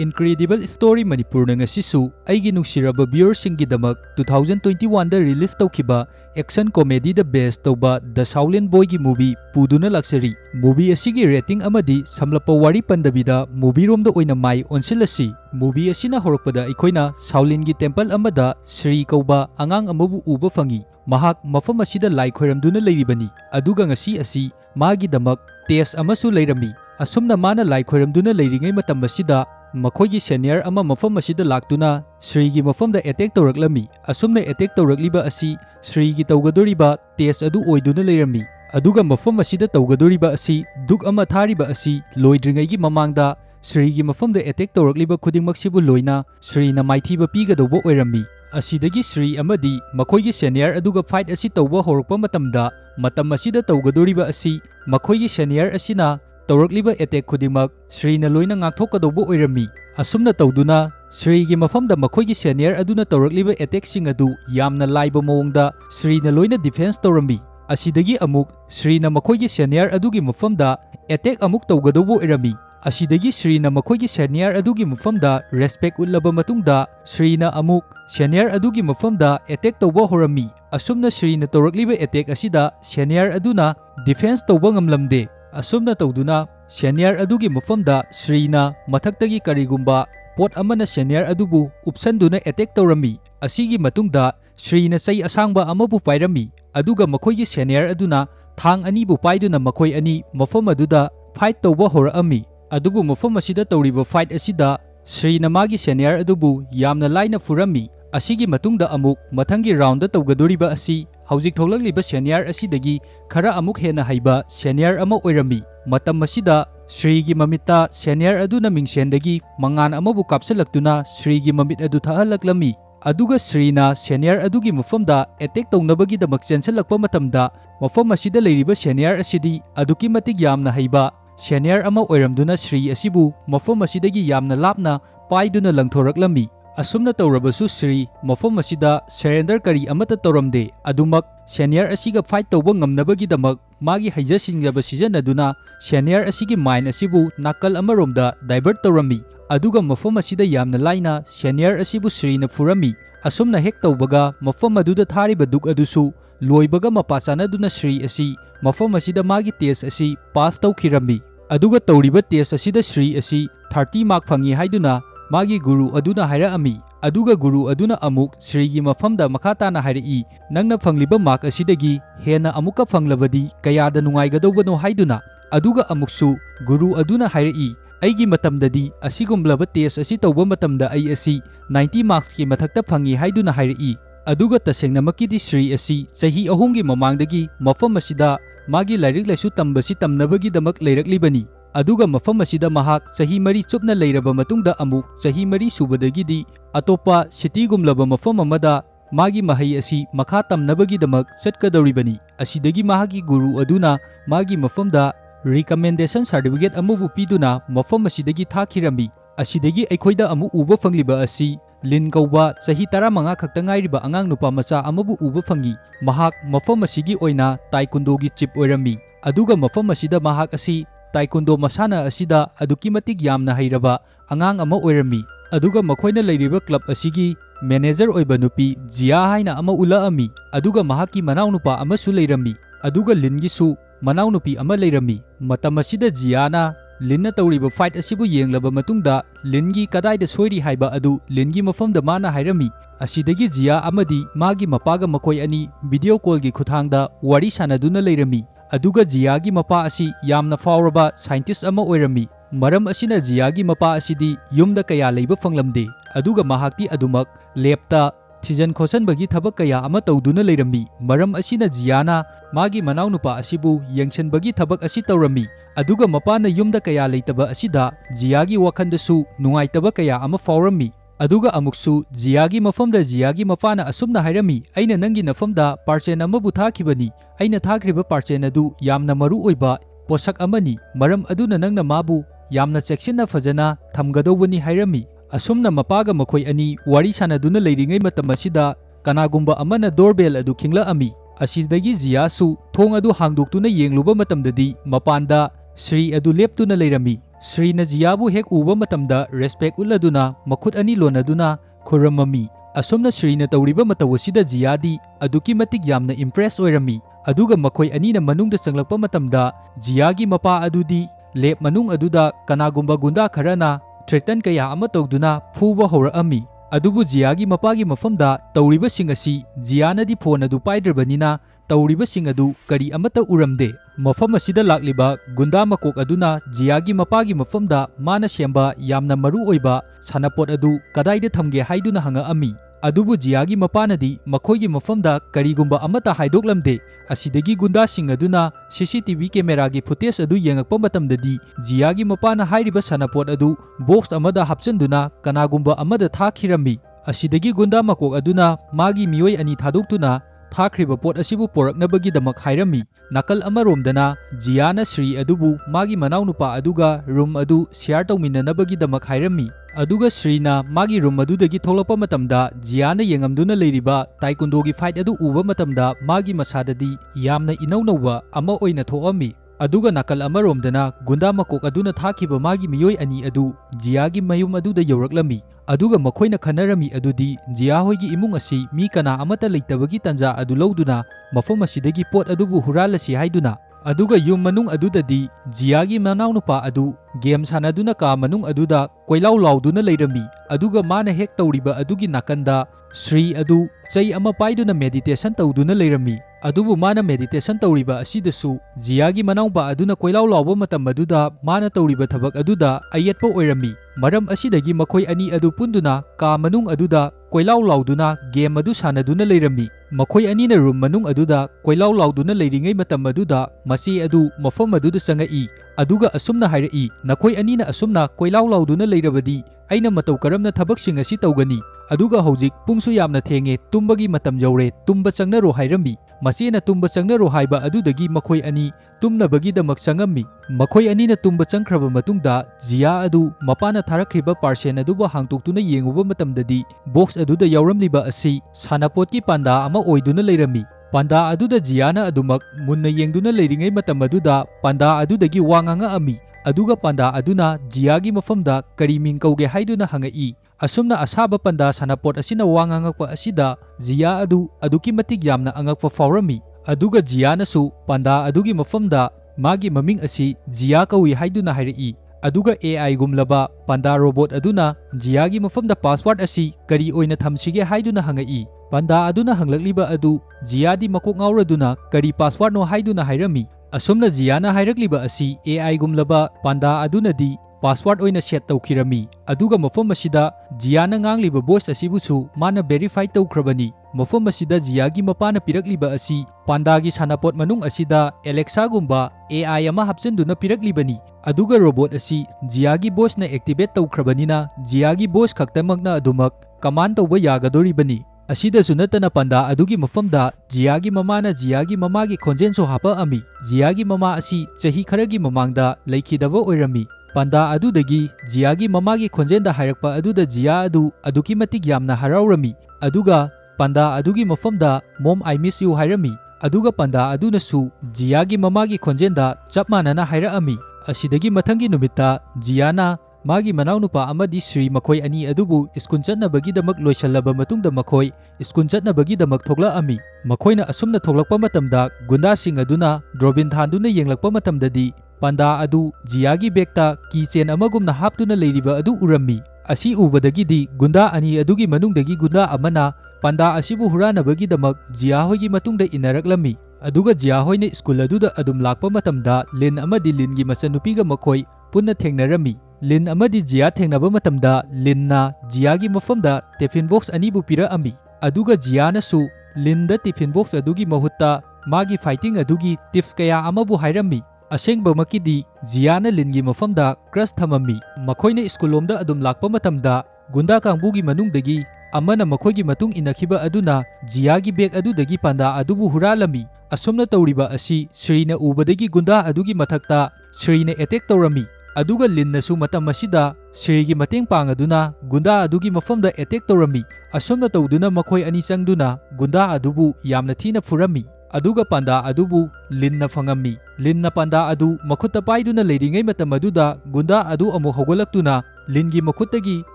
Incredible Story Manipur na ngasisu aigi nungsiraba viewersinggidamak 2021 da release tawkiba action comedy da best tawba The Shaolin Boy gi movie puduna laksari. Movie asigi rating amadi samlapa wari pandabida movie romda oina mai onsilasi. Movie asina horakpada aikoina Shaolin gi temple amada Sri kauba angang amabu uba fangi. Mahak mafam asida lai khoiramduna leiribani. Aduga ngasi asi magi damak test amasu leirami. Asumna mana lai khoiramduna leiringai matam asida Makogi senior ama mafam asida laktuna Sri gi mafam da attack tawraklami. Asumna attack tawrakliba asi Sri gi tawgadoriba test adu oiduna leirami. Aduga mafam asida tawgadoriba asi duk ama thariba asi loidringai gi mamangda Sri gi mafam da attack tawrakliba khudingmaksibu loina Sri na maithiba pigadobo oirami. Asidagi Sri amadi makoigi senior aduga fight asi tawba horakpa matam asida tawgadoriba asi makoigi senior asina tawrakliba attack khudingmak Sri na loina ngakthokkadobo oirami. Asumna tawduna Sri gi mafamda makoigi senior aduna tawrakliba attack sing adu yamna laiba mawongda Sri na loina defense tawrami. Asidagi amuk Sri na makoigi senior adugi mafamda attack amuk tawgadobo oirami. Asidagi Sri na makoigi senior adugi mafamda respect utlaba matungda Sri na amuk senior adugi mafamda attack tawba horami. Asumna Sri na tawrakliba attack asida senior aduna defense tawba ngamlamde. Asumna tawduna senior adugi mafamda Sri na mathaktagi karigumba pot amana senior adubu upsanduna attack tawrami. Asigi matungda Sri na sai asangba amabu pairami. Aduga makoigi senior aduna thang anibu paiduna makoi ani mafam aduda fight tawba horami. Adubu mafam asida tawriba fight asida Sri na magi senior adubu yamna laina furami. Asigi matungda amuk mathangi round da tawgadoriba asi Haujik tholagliba senior asidagi khara amuk hena haiba senior ama oirami. Matam asida Sri gi mamita senior aduna mingsendagi mangan amabu kapsalaktuna Sri gi mamit adu thahalaklami. Aduga Sri na senior adugi mafamda attack tawnabagi damak chensalakpa matamda mafam asida leiriba senior asidi aduki matik yamna haiba senior ama oiramduna Sri asibu mafam asidagi yamna lapna paiduna langthoraklami. Asumna tawrabasu Sri mafam asida surrender kari amata tawramde adumak senior asiga fight tawba ngamnabagi damak magi haijasingjaba sijanaduna senior asigi mind asibu nakal amaromda divert tawrami. Aduga mafam asida yamna laina senior asibu Sri na furami. Asumna hek tawbaga mafam aduda thariba duk adusu loibaga mapachanaduna Sri asi mafam asida magi test asi pass tawkhirami. Aduga tawriba test asida Sri asi 30 mark phangi haiduna magi guru aduna hairami. Aduga guru aduna amuk Sri gi mafamda makhatana hairi nangna phangliba mark asidagi hena amuka phanglabadi kayada nungaigadobano haiduna. Aduga amuksu guru aduna hairi aigi matamdadi asigumlaba test asi tawba matamda ai asi 90 marks ki mathakta phangi haiduna hairi. Aduga tasengna makidi Sri asi chahi ahumgi mamangdagi mafam asida magi lairik laisu tambasi tamnabagi damak leiraklibani. Aduga mafam asida mahak chahi mari chupna leiraba matungda amuk chahi mari subadagidi atopa city gumlaba mafam amada magi mahai asi makha tamnabagi damak chatkadoribani. Asidagi mahaki guru aduna magi mafamda recommendation certificate amubu piduna mafam asidagi thakirami. Asidagi aikhoida amu uba fangliba asi Lin kauba chahi 15 khakta ngairiba angang nupa macha amabu uba fangi. Mahak mafam asigi oina taekwondo gi chip oirami. Aduga mafam asida mahak asi taekwondo masana asida aduki matik yamna hairaba angang ama oirami. Aduga makhoina leiriba club asigi manager oiba nupi Jia haina ama ula ami. Aduga mahaki manau nupa amasu leirami. Aduga Lingi su manau nupi ama leirami. Matam asida Jia na Linna tawriba fight asibu yenglaba matungda Lingi kadaida soiri haiba adu Lingi mafamda mana hairami. Asidagi Jia amadi magi mapaga makoi ani video call gi khuthangda wari sanaduna leirami. Aduga Jia gi mapa asi yamna fauraba scientist ama oirami. Maram asina Jia gi mapa asidi yumda kaya leiba fanglamde. Aduga mahakti adumak lepta thijan khosanbagi thabak kaya ama tawduna leirami. Maram asina Jia na magi manau nupa asibu yengchenbagi thabak asi tawrami. Aduga mapana yumda kaya leitaba asida Jia gi wakhandasu nungaitaba kaya ama faurami. Aduga amuksu Jia gi mafamda Jia gi mapana asumna hairami aina nangi nafamda parchen amabu thakibani. Aina thakriba parchen adu yamna maru oiba posak amani. Maram aduna nangna mabu yamna cheksinna fajana thamgadobani hairami. Asumna mapaga makoi ani wari sanaduna leiringai matam asida kanagumba amana doorbell adu khingla ami. Asidagi Jia su thong adu hangdoktuna yengluba matamdadi mapanda Shri adu leptuna leirami. Shri na Jiyabu hek uba matamda respect uladuna makhut ani lonaduna khoramami. Asomna Shri na tawriba matawasida Jiyadi aduki matik yamna impress oirami. Aduga makhoi ani na manungda sanglakpa matamda Jiyagi mapa adudi lep manung aduda kanagumba gunda kharana threaten kaya ama tawduna phuba horami. Adubu Jiyagi mapagi mafamda tawriba sing asi Jiyana di phone adu paidrabanina tawriba sing adu kari amata uramde. Mafam asida lakliba gunda makok aduna Jiyagi mapagi mafamda mana semba yamna maru oiba sanapot adu kadaida thamge haiduna hanga ami. Adubu Jiyagi mapanadi makhoigi mafamda karigumba amata haidoklamde. Asidagi gunda sing aduna CCTV camera gi footage adu yengakpa matamdadi Jiyagi mapana hairiba sanapot adu box amada hapchanduna kanagumba amada thakhirami. Asidagi gunda makok aduna magi miyoi ani thadoktuna thakriba pot asibu poraknabagi-damak hairami. Nakal amaromdana Jiyana Shri adubu magi manaunupa aduga room adu share tawminnanabagi-damak hairami. Aduga Shrina magi room adudagi tholakpa matamda Jiyana yengamduna leiriba taekwondo gi fight adu uba matamda magi masadadi yamna inaunauba ama oina thoami. Aduga nakal amaromdana gunda makok aduna thakiba magi miyoi ani adu Jiyagi mayum aduda yoraklami. Aduga makhoina khanarami adudi Jiya hoigi imung asi mi kana amata leitabagi tanja adu lawduna mafam asidagi pot adubu huralasi haiduna. Aduga yum manung adudadi Jiyagi manaunupa adu game sanaduna ka manung aduda koilaw lawduna leirami. Aduga mana hek tawriba adugi nakanda Shri adu chai ama paiduna meditation tawduna leirami. Adubu mana meditation tawriba asidasu Jiyagi manauba aduna koilaw lawba matam aduda mana tawriba thabak aduda ayatpa oirami. Maram asidagi makhoi ani adu punduna ka manung aduda koilaw lawduna game adu sanaduna leirami. Makhoi ani na room manung aduda koilaw lawduna leiringai matam aduda masi adu mafam aduda sangai. Aduga asumna hairai nakhoi ani na asumna koilaw lawduna leirabadi aina mataw karamna thabaksing asi tawgani. Aduga hojik pungsu yamna thenge tumbagi matam yawre tumba changnaro hairami. Masina tumba changnaro haiba adudagi makhoi ani tumnabagi-damak changammi. Makhoi ani na tumba changkhraba matungda Jiya adu mapana tharakhriba parcel aduba hangtoktuna yenguba matamdadi box aduda yawramliba asi sanapotki panda ama oiduna leirami. Panda aduda Jiyana adumak munna yengduna leiringai matam aduda panda adudagi wanganga ami. Aduga panda aduna Jiyagi mafamda kari ming kauge haiduna hangai. Asumna asaba panda sanapot asina wangangakpa asida Jiya adu aduki matik yamna angakpa faurami. Aduga Jiyana su panda adugi mafamda magi maming asi Jiya kawi haiduna hairai. Aduga AI gumlaba panda robot aduna Jiyagi mafamda password asi kari oina thamsige haiduna hangai. Panda aduna hanglakliba adu Jiyadi makok ngauraduna kari password no haiduna hairami. Asumna Jiyana hairakliba asi AI gumlaba panda aduna di password oina set tawkhirami. Aduga mafam asida Jiyana ngangliba voice asibusu mana verify tawkhrabani. Mafam asida Jiyagi mapana pirakliba asi pandagi sanapot manung asida Alexa gumba AI ama hapchanduna piraklibani. Aduga robot asi Jiyagi voice na activate tawkhrabanina Jiyagi voice khaktamakna adumak command tawba yagadoribani. Asidasu natana panda adugi mafamda Jiyagi mamana Jiyagi mamagi khonjenso hapa ami. Jiyagi mama asi chahi kharagi mamangda laikhidaba oirami. Panda adudagi Jiyagi mamagi khonjenda hairakpa aduda Jiya adu aduki matik yamna haraurami. Aduga panda adugi mafamda mom I miss you hairami. Aduga panda adunasu Jiyagi mamagi khonjenda chap manana hairami. Asidagi mathangi numitta Jiyana magi manaunupa amadi Shri makhoi ani adubu iskun chatnabagi-damak loisallaba matungda makhoi iskun chatnabagi-damak thokla ami. Makhoina asumna thoklakpa matamda gundasing aduna drobin thanduna yenglakpa matamdadi panda adu Jiyagi bekta keychain amagumna haptuna leiriba adu urami. Asi ubadagidi gunda ani adugi manungdagi gunda amana panda asibu huranabagi-damak Jiya hoigi matungda inaraklami. Aduga Jiya hoina school aduda adum lakpa matamda Lin amadi Lingi masanupiga makhoi punna thengnarami. Lin amadi Jiya thengnaba matamda Linna Jiyagi mafamda tiffin box anibu piraami. Aduga Jiyana su Linda tiffin box adugi mahutta magi fighting adugi tif kaya amabu hairami. Asengba makidi Jiyana Lingi mafamda crush thamami. Makhoina skulomda adum lakpa matamda gunda kangbugi manungdagi amana makhoigi matung inakhiba aduna Jiyagi bag adudagi panda adubu huralami. Asumna tawriba asi Shrina ubadagi gunda adugi mathakta Shrina attack tawrami. Aduga Linnasu matam masida Shrigi mateng pangaduna gunda adugi mafamda attack tawrami. Asumna tawduna makhoi ani changduna gunda adubu yamna thina furami. aduga panda adubu linna fangami. Linna panda adu makutta paiduna leiringai matam aduda gunda adu amuk hogolaktuna lingi makuttagi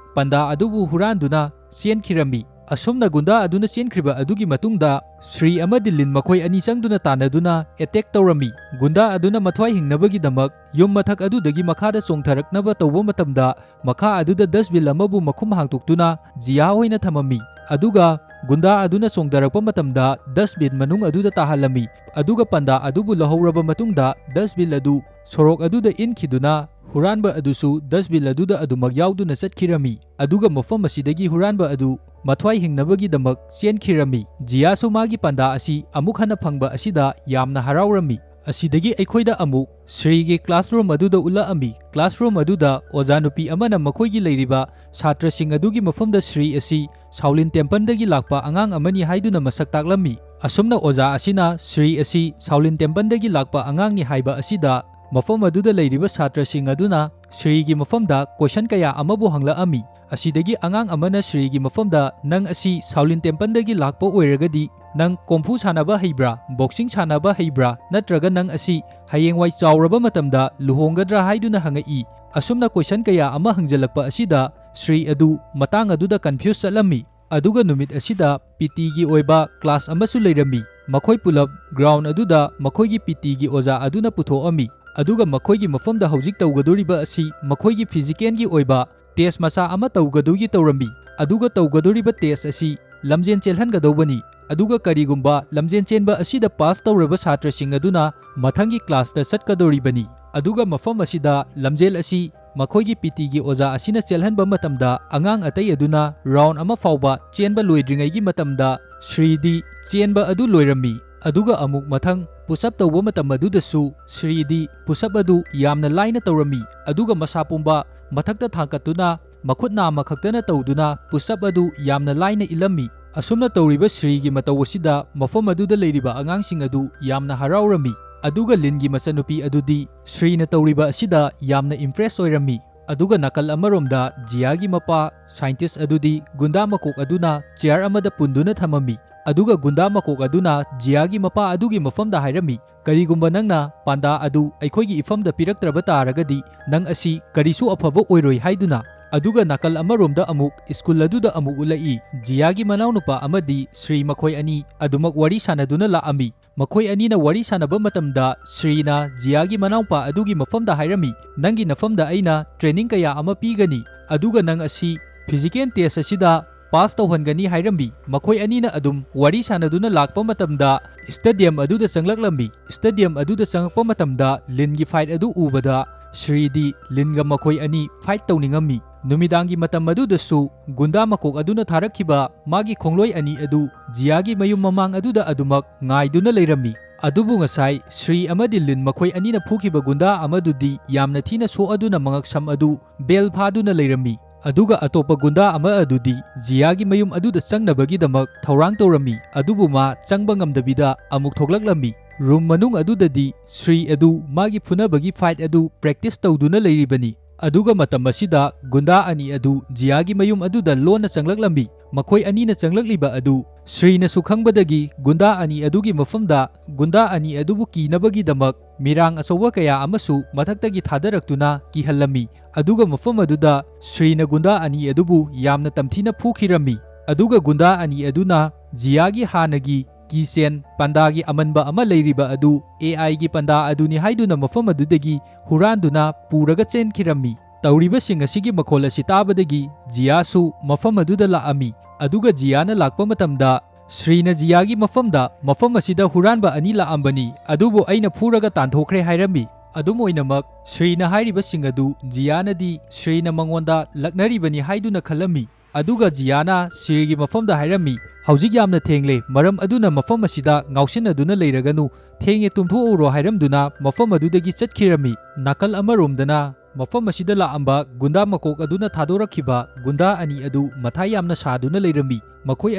panda adubu huranduna sienkhirami. Asumna gunda aduna sienkhriba adugi matungda Sri amadi lin makhoi ani changduna tanaduna attack tawrami. Gunda aduna mathwai hingnabagi damak yum mathak adudagi makhada chongtharaknaba tawba matamda makha aduda dustbin amabu makhum hangtuktuna jiya hoina thamami. Aduga gunda aduna chongdarakpa matamda dustbin manung aduda tahalami. Aduga panda adubu lahauraba matungda dustbin adu sorok aduda inkhiduna huranba adusu dustbin aduda adumak yauduna chatkirami. Aduga mafam asidagi huranba adu mathwai hingnabagi damak chenkhirami. Jiyasu magi panda asi amuk hana phangba asida yamna haraurami. Asidagi aikhoida amuk Sri gi classroom aduda ulaami. Classroom aduda ojanupi amana makhoigi leiriba chhatra sing adugi mafamda Sri asi Shaolin temple dagi lakpa angang amani haiduna masak taklami. Asumna oja asina Sri asi Shaolin temple dagi lakpa angang ni haiba asida mafam aduda leiriba chhatra sing aduna Sri gi mafamda question kaya amabu hanglaami. Asidagi angang amana Sri gi mafamda nang asi Shaolin temple dagi lakpa oiragadi nang komfu sanaba heibra, boxing sanaba heibra, natraga nang asi hayengwai chawraba matamda luhonggadra haiduna hangai. Asumna question kaya ama hangjalakpa asida Sri adu matang aduda confuse salami. Aduga numit asida PT gi oiba class amasu leirami. Makhoi pulap ground aduda makhoi gi PT gi oja aduna puthoami. Aduga makhoi gi mafamda hojik tawgadoriba asi makhoi gi physical gi oiba test masa ama tawgadogi tawrami. Aduga tawgadoriba test asi lamjen chelhangadobani. Aduga karigumba lamjen chenba asida pass tawraba chhatra sing aduna mathangi class ta chatkadoribani. Aduga mafam asida lamjel asi makhoigi PT gi oja asina chelhanba matamda angang atai aduna round ama fawba chenba loidringai gi matamda Sri di chenba adu loirami. Aduga amuk mathang push-up tawba matam adudasu Sri di push-up adu yamna laina tawrami. Aduga masapumba mathakta thangkatuna makhut nama khaktana tawduna push-up adu yamna laina ilami. Asumna tawriba Sri gi mataw asida mafam aduda leiriba angangsing adu yamna haraurami. Aduga lingi masanupi adudi Sri na tawriba asida yamna impress oirami. Aduga nakal amaromda Jiya mapa scientist adudi gunda makok aduna chair amada punduna thamami. Aduga gunda makok aduna Jiya mapa adugi mafamda hairami. Karigumba nangna panda adu aikhoigi ifamda piraktraba taragadi nang asi karisu afaba oiroi haiduna. Aduga nakal amaromda amuk school aduda amuk ulai Jiya manaunupa amadi Sri makhoi ani adumak wari sanaduna laami. Makhoi ani na wari sanaba matamda Sri na Jiya manaupa adugi mafamda hairami. Nangi nafamda aina training kaya ama pigani. Aduga nang asi physical test asida pass tawhangani hairami. Makhoi ani na adum wari sanaduna lakpa matamda stadium aduda changlaklambi. Stadium aduda changakpa matamda lingi fight adu ubada Sri di linga makhoi ani fight tawningami. Numidangi matam adudasu gunda makok aduna tharakhiba magi khongloi ani adu Jiya mayum mamang aduda adumak ngaiduna leirami. Adubu ngasai Sri amadi lin makhoi anina phukhiba gunda amadudi yamna thina so aduna mangaksam adu bel phaduna leirami. Aduga atopa gunda ama adudi Jiya mayum aduda changnabagi damak thorang tawrami. Adubu ma changba ngamdabida amuk thoklaklami. Room manung adudadi Sri adu magi phunabagi fight adu practice tawduna leiribani. Aduga matam asida gunda ani adu Jiya mayum aduda lona changlaklambi. Makhoi ani na changlakliba adu Sri na sukhangbadagi gunda ani adugi mafamda gunda ani adubu kinabagi damak mirang asowa kaya amasu mathaktagi thadaraktuna kihallami. Aduga mafam aduda Sri na gunda ani adubu yamna tamthina phukhirami. Aduga gunda ani aduna Jiya hanagi kisen pandagi amanba ama leiriba adu AI gi panda aduni haiduna mafam adudagi huranduna puraga chenkhirami. Tawriba sing asigi makhol asi tabadagi Jiya su mafam aduda laami. Aduga Jiya na lakpa matamda Sri na Jiya mafamda mafam asida huranba ani laambani. Adubu aina phuraga tanthokre hairami. Adumoinamak Sri na hairiba sing adu Jiya na di Sri na mangonda laknaribani haiduna khalami. Aduga Jiya na Sri gi mafamda hairami. Haujik yamna thengle maram aduna mafam asida ngausin aduna leiraganu thenge tumthouro hairamduna mafam adudagi chatkhirami. Nakal amaromdana ꯃꯐꯝ ꯑꯁꯤꯗ ꯂꯥꯛꯑꯝꯕ ꯒꯨꯟꯗꯥ ꯃꯀꯣꯛ ꯑꯗꯨꯅ ꯊꯥꯗꯣꯔꯛꯈꯤꯕ ꯒꯨꯟꯗꯥ ꯑꯅꯤ ꯑꯗꯨ ꯃꯊꯥ ꯌꯥꯝꯅ ꯁꯥꯗꯨꯅ ꯂꯩꯔꯝꯃꯤ꯫ ꯃꯈꯣꯏ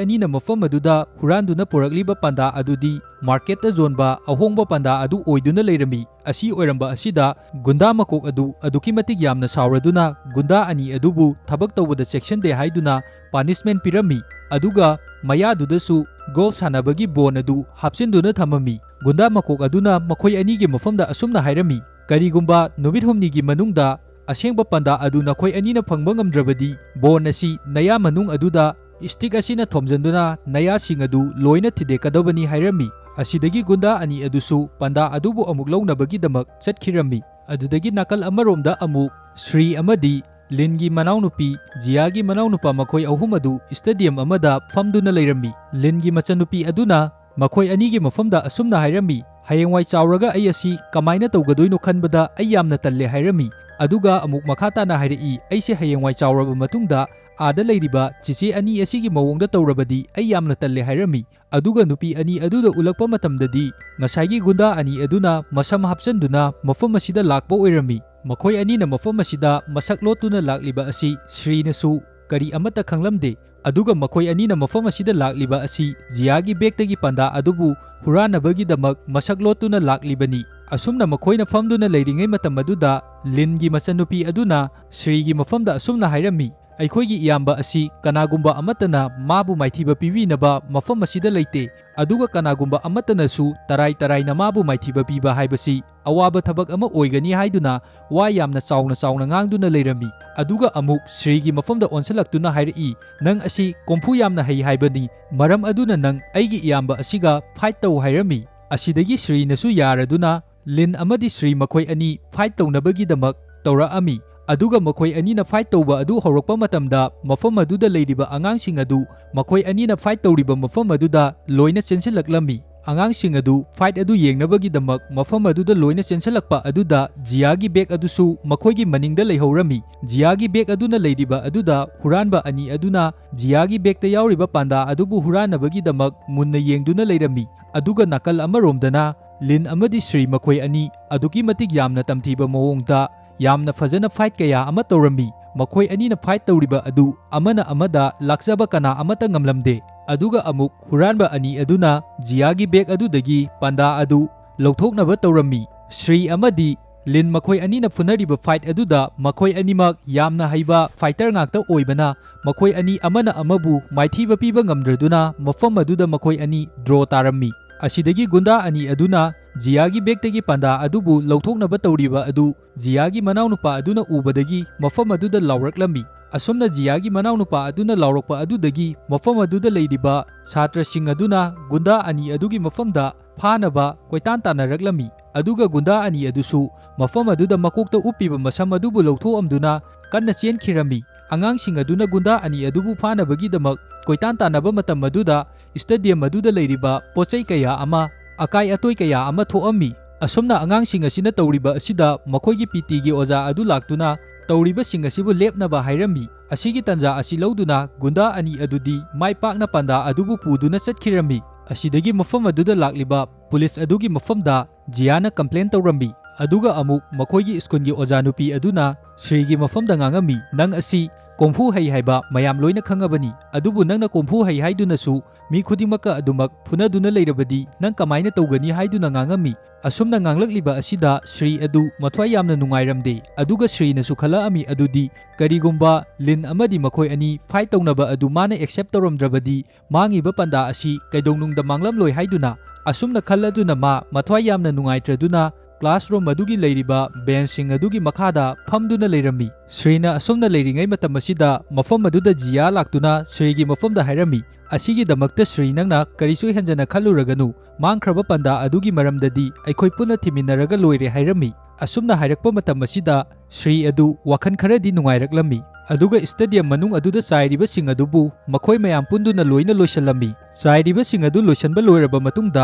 ꯑꯅꯤꯅ ꯃꯐꯝ ꯑꯗꯨꯗ ꯍꯨꯔꯥꯟꯗꯨꯅ ꯄꯨꯔꯛꯂꯤꯕ ꯄꯥꯟꯗꯥ ꯑꯗꯨꯗꯤ ꯃꯥꯔꯀꯦꯠꯇ ꯌꯣꯟꯕ ꯑꯍꯣꯡꯕ ꯄꯥꯟꯗꯥ ꯑꯗꯨ ꯑꯣꯏꯗꯨꯅ ꯂꯩꯔꯝꯃꯤ꯫ ꯑꯁꯤ ꯑꯣꯏꯔꯝꯕ ꯑꯁꯤꯗ ꯒꯨꯟꯗꯥ ꯃꯀꯣꯛ ꯑꯗꯨ ꯑꯗꯨꯛꯀꯤ ꯃꯇꯤꯛ ꯌꯥꯝꯅ ꯁꯥꯎꯔꯗꯨꯅ ꯒꯨꯟꯗꯥ ꯑꯅꯤ ꯑꯗꯨꯕꯨ ꯊꯕꯛ ꯇꯧꯕꯗ ꯆꯦꯛꯁꯤꯟꯗꯦ ꯍꯥꯏꯗꯨꯅ ꯄꯥꯅꯤꯁꯃꯦꯟꯠ ꯄꯤꯔꯝꯃꯤ꯫ ꯑꯗꯨꯒ ꯃꯌꯥꯗꯨꯗꯁꯨ ꯒꯣꯜꯐ ꯁꯥꯟꯅꯕꯒꯤ ꯕꯣꯟ ꯑꯗꯨ ꯍꯥꯞꯆꯤꯟꯗꯨꯅ ꯊꯝꯃꯝꯃꯤ꯫ ꯒꯨꯟꯗꯥ ꯃꯀꯣꯛ ꯑꯗꯨꯅ ꯃꯈꯣꯏ ꯑꯅꯤꯒꯤ ꯃꯐꯝꯗ ꯑꯁꯨꯝꯅ ꯍꯥꯏꯔꯝꯃꯤ, ꯀꯔꯤꯒꯨꯝꯕ ꯅꯨꯃꯤꯠ ꯍꯨꯝꯅꯤꯒꯤ ꯃꯅꯨꯡꯗ ꯑꯁꯦꯡꯕ ꯄꯥꯟꯗꯥ ꯑꯗꯨ ꯅꯈꯣꯏ ꯑꯅꯤꯅ ꯐꯪꯕ ꯉꯝꯗ꯭ꯔꯕꯗꯤ ꯕꯣꯟ ꯑꯁꯤ ꯅꯌꯥ ꯃꯅꯨꯡ ꯑꯗꯨꯗ ꯁ꯭ꯇꯤꯛ ꯑꯁꯤꯅ ꯊꯣꯝꯖꯤꯟꯗꯨꯅ ꯅꯌꯥꯁꯤꯡ ꯑꯗꯨ ꯂꯣꯏꯅ ꯊꯤꯗꯦꯛꯀꯗꯕꯅꯤ ꯍꯥꯏꯔꯝꯃꯤ꯫ ꯑꯁꯤꯗꯒꯤ ꯒꯨꯟꯗꯥ ꯑꯅꯤ ꯑꯗꯨꯁꯨ ꯄꯥꯟꯗꯥ ꯑꯗꯨꯕꯨ ꯑꯃꯨꯛ ꯂꯧꯅꯕꯒꯤꯗꯃꯛ ꯆꯠꯈꯤꯔꯝꯃꯤ꯫ ꯑꯗꯨꯗꯒꯤ ꯅꯥꯀꯜ ꯑꯃꯔꯣꯝꯗ ꯑꯃꯨꯛ ಶ್ꯔꯤ ꯑꯃꯗꯤ ꯂꯤꯟꯒꯤ ꯃꯅꯥꯎꯅꯨꯄꯤ ꯖꯤꯌꯥꯒꯤ ꯃꯅꯥꯎꯅꯨꯄꯥ ꯃꯈꯣꯏ ꯑꯍꯨꯝ ꯑꯗꯨ ꯁ꯭ꯇꯦꯗꯤꯌꯝ ꯑꯃꯗ ꯐꯝꯗꯨꯅ ꯂꯩꯔꯝꯃꯤ꯫ ꯂꯤꯟꯒꯤ ꯃꯆꯟꯅꯨꯄꯤ ꯑꯗꯨꯅ ꯃꯈꯣꯏ ꯑꯅꯤꯒꯤ ꯃꯐꯝꯗ ꯑꯁꯨꯝꯅ ꯍꯥꯏꯔꯝꯃꯤ, ꯍꯌꯦꯡꯋꯥꯏ ꯆꯥꯎꯔꯒ ꯑꯩ ꯑꯁꯤ ꯀꯃꯥꯏꯅ ꯇꯧꯒꯗꯣꯏꯅꯣ ꯈꯟꯕꯗ ꯑꯩ ꯌꯥꯝꯅ ꯇꯜꯂꯦ ꯍꯥꯏꯔꯝꯃꯤ꯫ ꯑꯗꯨꯒ ꯑꯃꯨꯛ ꯃꯈꯥ ꯇꯥꯅ ꯍꯥꯏꯔꯛꯏ, ꯑꯩꯁꯦ ꯍꯌꯦꯡꯋꯥꯏ ꯆꯥꯎꯔꯕ ꯃꯇꯨꯡꯗ ꯑꯥꯗ ꯂꯩꯔꯤꯕ ꯆꯤꯆꯦ ꯑꯅꯤ ꯑꯁꯤꯒꯤ ꯃꯑꯣꯡꯗ ꯇꯧꯔꯕꯗꯤ ꯑꯩ ꯌꯥꯝꯅ ꯇꯜꯂꯦ ꯍꯥꯏꯔꯝꯃꯤ꯫ ꯑꯗꯨꯒ ꯅꯨꯄꯤ ꯑꯅꯤ ꯑꯗꯨꯗ ꯎꯠꯂꯛꯄ ꯃꯇꯝꯗꯗꯤ ꯉꯁꯥꯏꯒꯤ ꯒꯨꯟꯗꯥ ꯑꯅꯤ ꯑꯗꯨꯅ ꯃꯁꯝ ꯍꯥꯞꯆꯟꯗꯨꯅ ꯃꯐꯝ ꯑꯁꯤꯗ ꯂꯥꯛꯄ ꯑꯣꯏꯔꯝꯃꯤ꯫ ꯃꯈꯣꯏ ꯑꯅꯤꯅ ꯃꯐꯝ ꯑꯁꯤꯗ ꯃꯁꯛ ꯂꯣꯠꯇꯨꯅ ꯂꯥꯛꯂꯤꯕ ꯑꯁꯤ ಶ್ರೀꯅꯁꯨ ꯀꯔꯤ ꯑꯃꯠꯇ ꯈꯪꯂꯝꯗꯦ꯫ ꯑꯗꯨꯒ ꯃꯈꯣꯏ ꯑꯅꯤꯅ ꯃꯐꯝ ꯑꯁꯤꯗ ꯂꯥꯛꯂꯤꯕ ꯑꯁꯤ ꯖꯤꯌꯥꯒꯤ ꯕꯦꯛꯇꯒꯤ ꯄꯥꯟꯗꯥ ꯑꯗꯨꯕꯨ ꯍꯨꯔꯥꯟꯅꯕꯒꯤꯗꯃꯛ ꯃꯁꯛ ꯂꯣꯠꯇꯨꯅ ꯂꯥꯛꯂꯤꯕꯅꯤ꯫ ꯑꯁꯨꯝꯅ ꯃꯈꯣꯏꯅ ꯐꯝꯗꯨꯅ ꯂꯩꯔꯤꯉꯩ ꯃꯇꯝ ꯑꯗꯨꯗ ꯂꯤꯟꯒꯤ ꯃꯆꯟꯅꯨꯄꯤ ꯑꯗꯨꯅ ಶ್ರೀꯒꯤ ꯃꯐꯝꯗ ꯑꯁꯨꯝꯅ ꯍꯥꯏꯔꯝꯃꯤ, ꯑꯩꯈꯣꯏꯒꯤ ꯏꯌꯥꯝꯕ ꯑꯁꯤ ꯀꯅꯥꯒꯨꯝꯕ ꯑꯃꯠꯇꯅ ꯃꯥꯕꯨ ꯃꯥꯏꯊꯤꯕ ꯄꯤꯕꯤꯅꯕ ꯃꯐꯝ ꯑꯁꯤꯗ ꯂꯩꯇꯦ꯫ ꯑꯗꯨꯒ ꯀꯅꯥꯒꯨꯝꯕ ꯑꯃꯠꯇꯅꯁꯨ ꯇꯔꯥꯏ ꯇꯔꯥꯏꯅ ꯃꯥꯕꯨ ꯃꯥꯏꯊꯤꯕ ꯄꯤꯕ ꯍꯥꯏꯕꯁꯤ ꯑꯋꯥꯕ ꯊꯕꯛ ꯑꯃ ꯑꯣꯏꯒꯅꯤ ꯍꯥꯏꯗꯨꯅ ꯋꯥ ꯌꯥꯝꯅ ꯆꯥꯎꯅ ꯆꯥꯎꯅ ꯉꯥꯡꯗꯨꯅ ꯂꯩꯔꯝꯃꯤ꯫ ꯑꯗꯨꯒ ꯑꯃꯨꯛ ಶ್ರೀꯒꯤ ꯃꯐꯝꯗ ꯑꯣꯟꯁꯤꯜꯂꯛꯇꯨꯅ ꯍꯥꯏꯔꯛꯏ, ꯅꯪ ꯑꯁꯤ ꯀꯣꯡꯐꯨ ꯌꯥꯝꯅ ꯍꯩ ꯍꯥꯏꯕꯅꯤ, ꯃꯔꯝ ꯑꯗꯨꯅ ꯅꯪ ꯑꯩꯒꯤ ꯏꯌꯥꯝꯕ ꯑꯁꯤꯒ ꯐꯥꯏꯠ ꯇꯧ ꯍꯥꯏꯔꯝꯃꯤ꯫ ꯑꯁꯤꯗꯒꯤ ಶ್ರೀꯅꯁꯨ ꯌꯥꯔꯗꯨꯅ ꯂꯤꯟ ꯑꯃꯗꯤ ಶ್ರೀ ꯃꯈꯣꯏ ꯑꯅꯤ ꯐꯥꯏꯠ ꯇꯧꯅꯕꯒꯤꯗꯃꯛ ꯇꯧꯔꯛꯑꯝꯃꯤ꯫ ꯑꯗꯨꯒ ꯃꯈꯣꯏ ꯑꯅꯤꯅ ꯐꯥꯏꯠ ꯇꯧꯕ ꯑꯗꯨ ꯍꯧꯔꯛꯄ ꯃꯇꯝꯗ ꯃꯐꯝ ꯑꯗꯨꯗ ꯂꯩꯔꯤꯕ ꯑꯉꯥꯡꯁꯤꯡ ꯑꯗꯨ ꯃꯈꯣꯏ ꯑꯅꯤꯅ ꯐꯥꯏꯠ ꯇꯧꯔꯤꯕ ꯃꯐꯝ ꯑꯗꯨꯗ ꯂꯣꯏꯅ ꯆꯦꯟꯁꯤꯜꯂꯛꯂꯝꯃꯤ꯫ ꯑꯉꯥꯡꯁꯤꯡ ꯑꯗꯨ ꯐꯥꯏꯠ ꯑꯗꯨ ꯌꯦꯡꯅꯕꯒꯤꯗꯃꯛ ꯃꯐꯝ ꯑꯗꯨꯗ ꯂꯣꯏꯅ ꯆꯦꯟꯁꯤꯜꯂꯛꯄ ꯑꯗꯨꯗ ꯖꯤꯌꯥꯒꯤ ꯕꯦꯛ ꯑꯗꯨꯁꯨ ꯃꯈꯣꯏꯒꯤ ꯃꯅꯤꯡꯗ ꯂꯩꯍꯧꯔꯝꯃꯤ꯫ ꯖꯤꯌꯥꯒꯤ ꯕꯦꯛ ꯑꯗꯨꯅ ꯂꯩꯔꯤꯕ ꯑꯗꯨꯗ ꯍꯨꯔꯥꯟꯕ ꯑꯅꯤ ꯑꯗꯨꯅ ꯖꯤꯌꯥꯒꯤ ꯕꯦꯛꯇ ꯌꯥꯎꯔꯤꯕ ꯄꯥꯟꯗꯥ ꯑꯗꯨꯕꯨ ꯍꯨꯔꯥꯟꯅꯕꯒꯤꯗꯃꯛ ꯃꯨꯟꯅ ꯌꯦꯡꯗꯨꯅ ꯂꯩꯔꯝꯃꯤ꯫ ꯑꯗꯨꯒ ꯅꯥꯀꯜ ꯑꯃꯔꯣꯝꯗꯅ ꯂꯤꯟ ꯑꯃꯗꯤ ಶ್ರೀ ꯃꯈꯣꯏ ꯑꯅꯤ ꯑꯗꯨꯛꯀꯤ ꯃꯇꯤꯛ ꯌꯥꯝꯅ ꯇꯝꯊꯤꯕ ꯃꯑꯣꯡꯗ ꯌꯥꯝꯅ ꯐꯖꯅ ꯐꯥꯏꯠ ꯀꯌꯥ ꯑꯃ ꯇꯧꯔꯝꯃꯤ꯫ ꯃꯈꯣꯏ ꯑꯅꯤꯅ ꯐꯥꯏꯠ ꯇꯧꯔꯤꯕ ꯑꯗꯨ ꯑꯃꯅ ꯑꯃꯗ ꯂꯥꯛꯆꯕ ꯀꯅꯥ ꯑꯃꯠꯇ ꯉꯝꯂꯝꯗꯦ꯫ ꯑꯗꯨꯒ ꯑꯃꯨꯛ ꯍꯨꯔꯥꯟꯕ ꯑꯅꯤ ꯑꯗꯨꯅ ꯖꯤꯌꯥꯒꯤ ꯕꯦꯛ ꯑꯗꯨꯗꯒꯤ ꯄꯥꯟꯗꯥ ꯑꯗꯨ ꯂꯧꯊꯣꯛꯅꯕ ꯇꯧꯔꯝꯃꯤ꯫ ಶ್ರೀ ꯑꯃꯗꯤ ꯂꯤꯟ ꯃꯈꯣꯏ ꯑꯅꯤꯅ ꯐꯨꯅꯔꯤꯕ ꯐꯥꯏꯠ ꯑꯗꯨꯗ ꯃꯈꯣꯏ ꯑꯅꯤꯃꯛ ꯌꯥꯝꯅ ꯍꯩꯕ ꯐꯥꯏꯇꯔ ꯉꯥꯛꯇ ꯑꯣꯏꯕꯅ ꯃꯈꯣꯏ ꯑꯅꯤ ꯑꯃꯅ ꯑꯃꯕꯨ ꯃꯥꯏꯊꯤꯕ ꯄꯤꯕ ꯉꯝꯗ꯭ꯔꯗꯨꯅ ꯃꯐꯝ ꯑꯗꯨꯗ ꯃꯈꯣꯏ ꯑꯅꯤ ꯗ꯭ꯔꯣ ꯇꯥꯔꯝꯃꯤ꯫ ꯑꯁꯤꯗꯒꯤ ꯒꯨꯟꯗꯥ ꯑꯅꯤ ꯑꯗꯨꯅ ꯖꯤꯌꯥꯒꯤ ꯕꯦꯛꯇꯒꯤ ꯄꯥꯟꯗꯥ ꯑꯗꯨꯕꯨ ꯂꯧꯊꯣꯛꯅꯕ ꯇꯧꯔꯤꯕ ꯑꯗꯨ ꯖꯤꯌꯥꯒꯤ ꯃꯅꯥꯎꯅꯨꯄꯥ ꯑꯗꯨꯅ ꯎꯕꯗꯒꯤ ꯃꯐꯝ ꯑꯗꯨꯗ ꯂꯥꯎꯔꯛꯂꯝꯃꯤ꯫ ꯑꯁꯨꯝꯅ ꯖꯤꯌꯥꯒꯤ ꯃꯅꯥꯎꯅꯨꯄꯥ ꯑꯗꯨꯅ ꯂꯥꯎꯔꯛꯄ ꯑꯗꯨꯗꯒꯤ ꯃꯐꯝ ꯑꯗꯨꯗ ꯂꯩꯔꯤꯕ ꯁꯥꯇ꯭ꯔꯁꯤꯡ ꯑꯗꯨꯅ ꯒꯨꯟꯗꯥ ꯑꯅꯤ ꯑꯗꯨꯒꯤ ꯃꯐꯝꯗ ꯐꯥꯅꯕ ꯀꯣꯏꯇꯥꯟ ꯇꯥꯟꯅꯔꯛꯂꯝꯃꯤ꯫ ꯑꯗꯨꯒ ꯒꯨꯟꯗꯥ ꯑꯅꯤ ꯑꯗꯨꯁꯨ ꯃꯐꯝ ꯑꯗꯨꯗ ꯃꯀꯣꯛꯇ ꯎꯞꯄꯤꯕ ꯃꯁꯝ ꯑꯗꯨꯕꯨ ꯂꯧꯊꯣꯛꯑꯝꯗꯨꯅ ꯀꯟꯅ ꯆꯦꯟꯈꯤꯔꯝꯃꯤ꯫ ꯑꯉꯥꯡꯁꯤꯡ ꯑꯗꯨꯅ ꯒꯨꯟꯗꯥ ꯑꯅꯤ ꯑꯗꯨꯕꯨ ꯐꯥꯅꯕꯒꯤꯗꯃꯛ ꯀꯣꯏꯇꯥꯟ ꯇꯥꯟꯅꯕ ꯃꯇꯝ ꯑꯗꯨꯗ ꯁ꯭ꯇꯦꯗꯤꯌꯝ ꯑꯗꯨꯗ ꯂꯩꯔꯤꯕ ꯄꯣꯠꯆꯩ ꯀꯌꯥ ꯑꯃ, ꯑꯀꯥꯏ ꯑꯇꯣꯏ ꯀꯌꯥ ꯑꯃ ꯊꯣꯛꯑꯝꯃꯤ꯫ ꯑꯁꯨꯝꯅ ꯑꯉꯥꯡꯁꯤꯡ ꯑꯁꯤꯅ ꯇꯧꯔꯤꯕ ꯑꯁꯤꯗ ꯃꯈꯣꯏꯒꯤ ꯄꯤꯇꯤꯒꯤ ꯑꯣꯖꯥ ꯑꯗꯨ ꯂꯥꯛꯇꯨꯅ ꯇꯧꯔꯤꯕꯁꯤꯡ ꯑꯁꯤꯕꯨ ꯂꯦꯞꯅꯕ ꯍꯥꯏꯔꯝꯃꯤ꯫ ꯑꯁꯤꯒꯤ ꯇꯥꯟꯖꯥ ꯑꯁꯤ ꯂꯧꯗꯨꯅ ꯒꯨꯟꯗꯥ ꯑꯅꯤ ꯑꯗꯨꯗꯤ ꯃꯥꯏ ꯄꯥꯛꯅ ꯄꯥꯟꯗꯥ ꯑꯗꯨꯕꯨ ꯄꯨꯗꯨꯅ ꯆꯠꯈꯤꯔꯝꯃꯤ꯫ ꯑꯁꯤꯗꯒꯤ ꯃꯐꯝ ꯑꯗꯨꯗ ꯂꯥꯛꯂꯤꯕ ꯄꯨꯂꯤꯁ ꯑꯗꯨꯒꯤ ꯃꯐꯝꯗ ꯖꯤꯌꯥꯅ ꯀꯝꯄ꯭ꯂꯦꯟ ꯇꯧꯔꯝꯃꯤ꯫ ꯑꯗꯨꯒ ꯑꯃꯨꯛ ꯃꯈꯣꯏꯒꯤ ꯁ꯭ꯀꯨꯜꯒꯤ ꯑꯣꯖꯥ ꯅꯨꯄꯤ ꯑꯗꯨꯅ ಶ್ರೀꯒꯤ ꯃꯐꯝꯗ ꯉꯥꯡꯉꯝꯃꯤ, ꯅꯪ ꯑꯁꯤ ꯀꯣꯡꯐꯨ ꯍꯩ ꯍꯥꯏꯕ ꯃꯌꯥꯝ ꯂꯣꯏꯅ ꯈꯪꯉꯕꯅꯤ, ꯑꯗꯨꯕꯨ ꯅꯪꯅ ꯀꯣꯡꯐꯨ ꯍꯩ ꯍꯥꯏꯗꯨꯅꯁꯨ ꯃꯤ ꯈꯨꯗꯤꯡꯃꯛꯀ ꯑꯗꯨꯃꯛ ꯐꯨꯅꯗꯨꯅ ꯂꯩꯔꯕꯗꯤ ꯅꯪ ꯀꯃꯥꯏꯅ ꯇꯧꯒꯅꯤ ꯍꯥꯏꯗꯨꯅ ꯉꯥꯡꯉꯝꯃꯤ꯫ ꯑꯁꯨꯝꯅ ꯉꯥꯡꯂꯛꯂꯤꯕ ꯑꯁꯤꯗ ಶ್ರೀ ꯑꯗꯨ ꯃꯊ꯭ꯋꯥꯏ ꯌꯥꯝꯅ ꯅꯨꯡꯉꯥꯏꯔꯝꯗꯦ꯫ ꯑꯗꯨꯒ ಶ್ರೀꯅꯁꯨ ꯈꯜꯂꯛꯑꯝꯃꯤ ꯑꯗꯨꯗꯤ ꯀꯔꯤꯒꯨꯝꯕ ꯂꯤꯟ ꯑꯃꯗꯤ ꯃꯈꯣꯏ ꯑꯅꯤ ꯐꯥꯏꯠ ꯇꯧꯅꯕ ꯑꯗꯨ ꯃꯥꯅ ꯑꯦꯛꯁꯦꯞ ꯇꯧꯔꯝꯗ꯭ꯔꯕꯗꯤ ꯃꯥꯡꯉꯤꯕ ꯄꯥꯟꯗꯥ ꯑꯁꯤ ꯀꯩꯗꯧꯅꯨꯡꯗ ꯃꯥꯡꯂꯝꯂꯣꯏ ꯍꯥꯏꯗꯨꯅ ꯑꯁꯨꯝꯅ ꯈꯜꯂꯗꯨꯅ ꯃꯥ ꯃꯊ꯭ꯋꯥꯏ ꯌꯥꯝꯅ ꯅꯨꯡꯉꯥꯏꯇ꯭ꯔꯗꯨꯅ ꯀ꯭ꯂꯥꯁꯔꯨꯝ ꯑꯗꯨꯒꯤ ꯂꯩꯔꯤꯕ ꯕꯦꯟꯆꯁꯤꯡ ꯑꯗꯨꯒꯤ ꯃꯈꯥꯗ ꯐꯝꯗꯨꯅ ꯂꯩꯔꯝꯃꯤ꯫ ಶ್ರೀꯅ ꯑꯁꯨꯝꯅ ꯂꯩꯔꯤꯉꯩ ꯃꯇꯝ ꯑꯁꯤꯗ ꯃꯐꯝ ꯑꯗꯨꯗ ꯖꯤꯌꯥ ꯂꯥꯛꯇꯨꯅ ಶ್ರೀꯒꯤ ಮಫꯝದ ಹೈರಮ್ಮಿ ಅಸಿಗಿದಮಕ್ತ ಶ್ರೀ ನಂಗ್ನ ಕರಿಸು ಹೆಂಜನ ಖಲ್ಲುರಗನು ಮಾಂಖ್ರಬ ಪಂದ ಅದುಗಿ ಮರಮ್ದದಿ ಐಖೋಯ್ ಪುನ ಥಿಮಿನ್ನರಗ ಲೋಯ್ರೆ ಹೈರಮ್ಮಿ ಅಸುಮ್ನ ಹೈರಕ್ಪ ಮತಮ್ ಅಸಿದ ಶ್ರೀ ಅದು ವಖನ್ ಖರದಿ ನುಂಗಾಯ್ರಕ್ಲಮ್ಮಿ ಅದುಗ ಸ್ಟೇಡಿಯಂ ಮನುಂಗ್ ಅದುದ ಸಾಯ್ರಿಬ ಸಿಂಗ್ ಅದುಬು ಮಖೋಯ್ ಮಯಾಮ್ ಪುಂದುನ ಲೋಯ್ನ ಲೋಯ್ಸಲ್ಲಮ್ಮಿ ಸಾಯ್ರಿಬ ಸಿಂಗ್ ಅದು ಲೋಯ್ಸನ್ಬ ಲೋಯ್ರಬ ಮತುಂಗ್ದ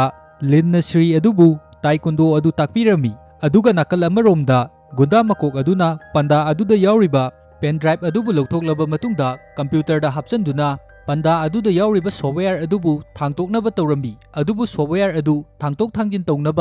ಲಿನ್ನ ಶ್ರೀ ಅದುಬು ತಾಯ್ಕುಂದೋ ಅದು ತಾಕ್ಪಿರಮ್ಮಿ ಅದುಗ ನಕಲ್ ಅಮರೋಮ್ದ ಗುಂದಾ ಮಕೋಕ್ ಅದುನ ಪಂದಾ ಅದುದ ಯಾವ್ರಿಬ ಪೆನ್ ಡ್ರೈವ್ ಅದುಬು ಲೌಥೋಕ್ಲಬ ಮತುಂಗ್ದ ಕಂಪ್ಯೂಟರ್ದ ಹಾಪ್ಸನ್ದುನ ಪಂದಾ ಅದುದ ಯಾವ್ರಿಬ ಸಾಫ್ಟ್ವೇರ್ ಅದುಬು ಥಾಂಗ್ತೋಕ್ನಬ ತೌರಮ್ಮಿ ಅದುಬು ಸಾಫ್ಟ್ವೇರ್ ಅದು ಥಾಂಗ್ತೋಕ್ ಥಾಂಗ್ಜಿನ್ ತೌನಬ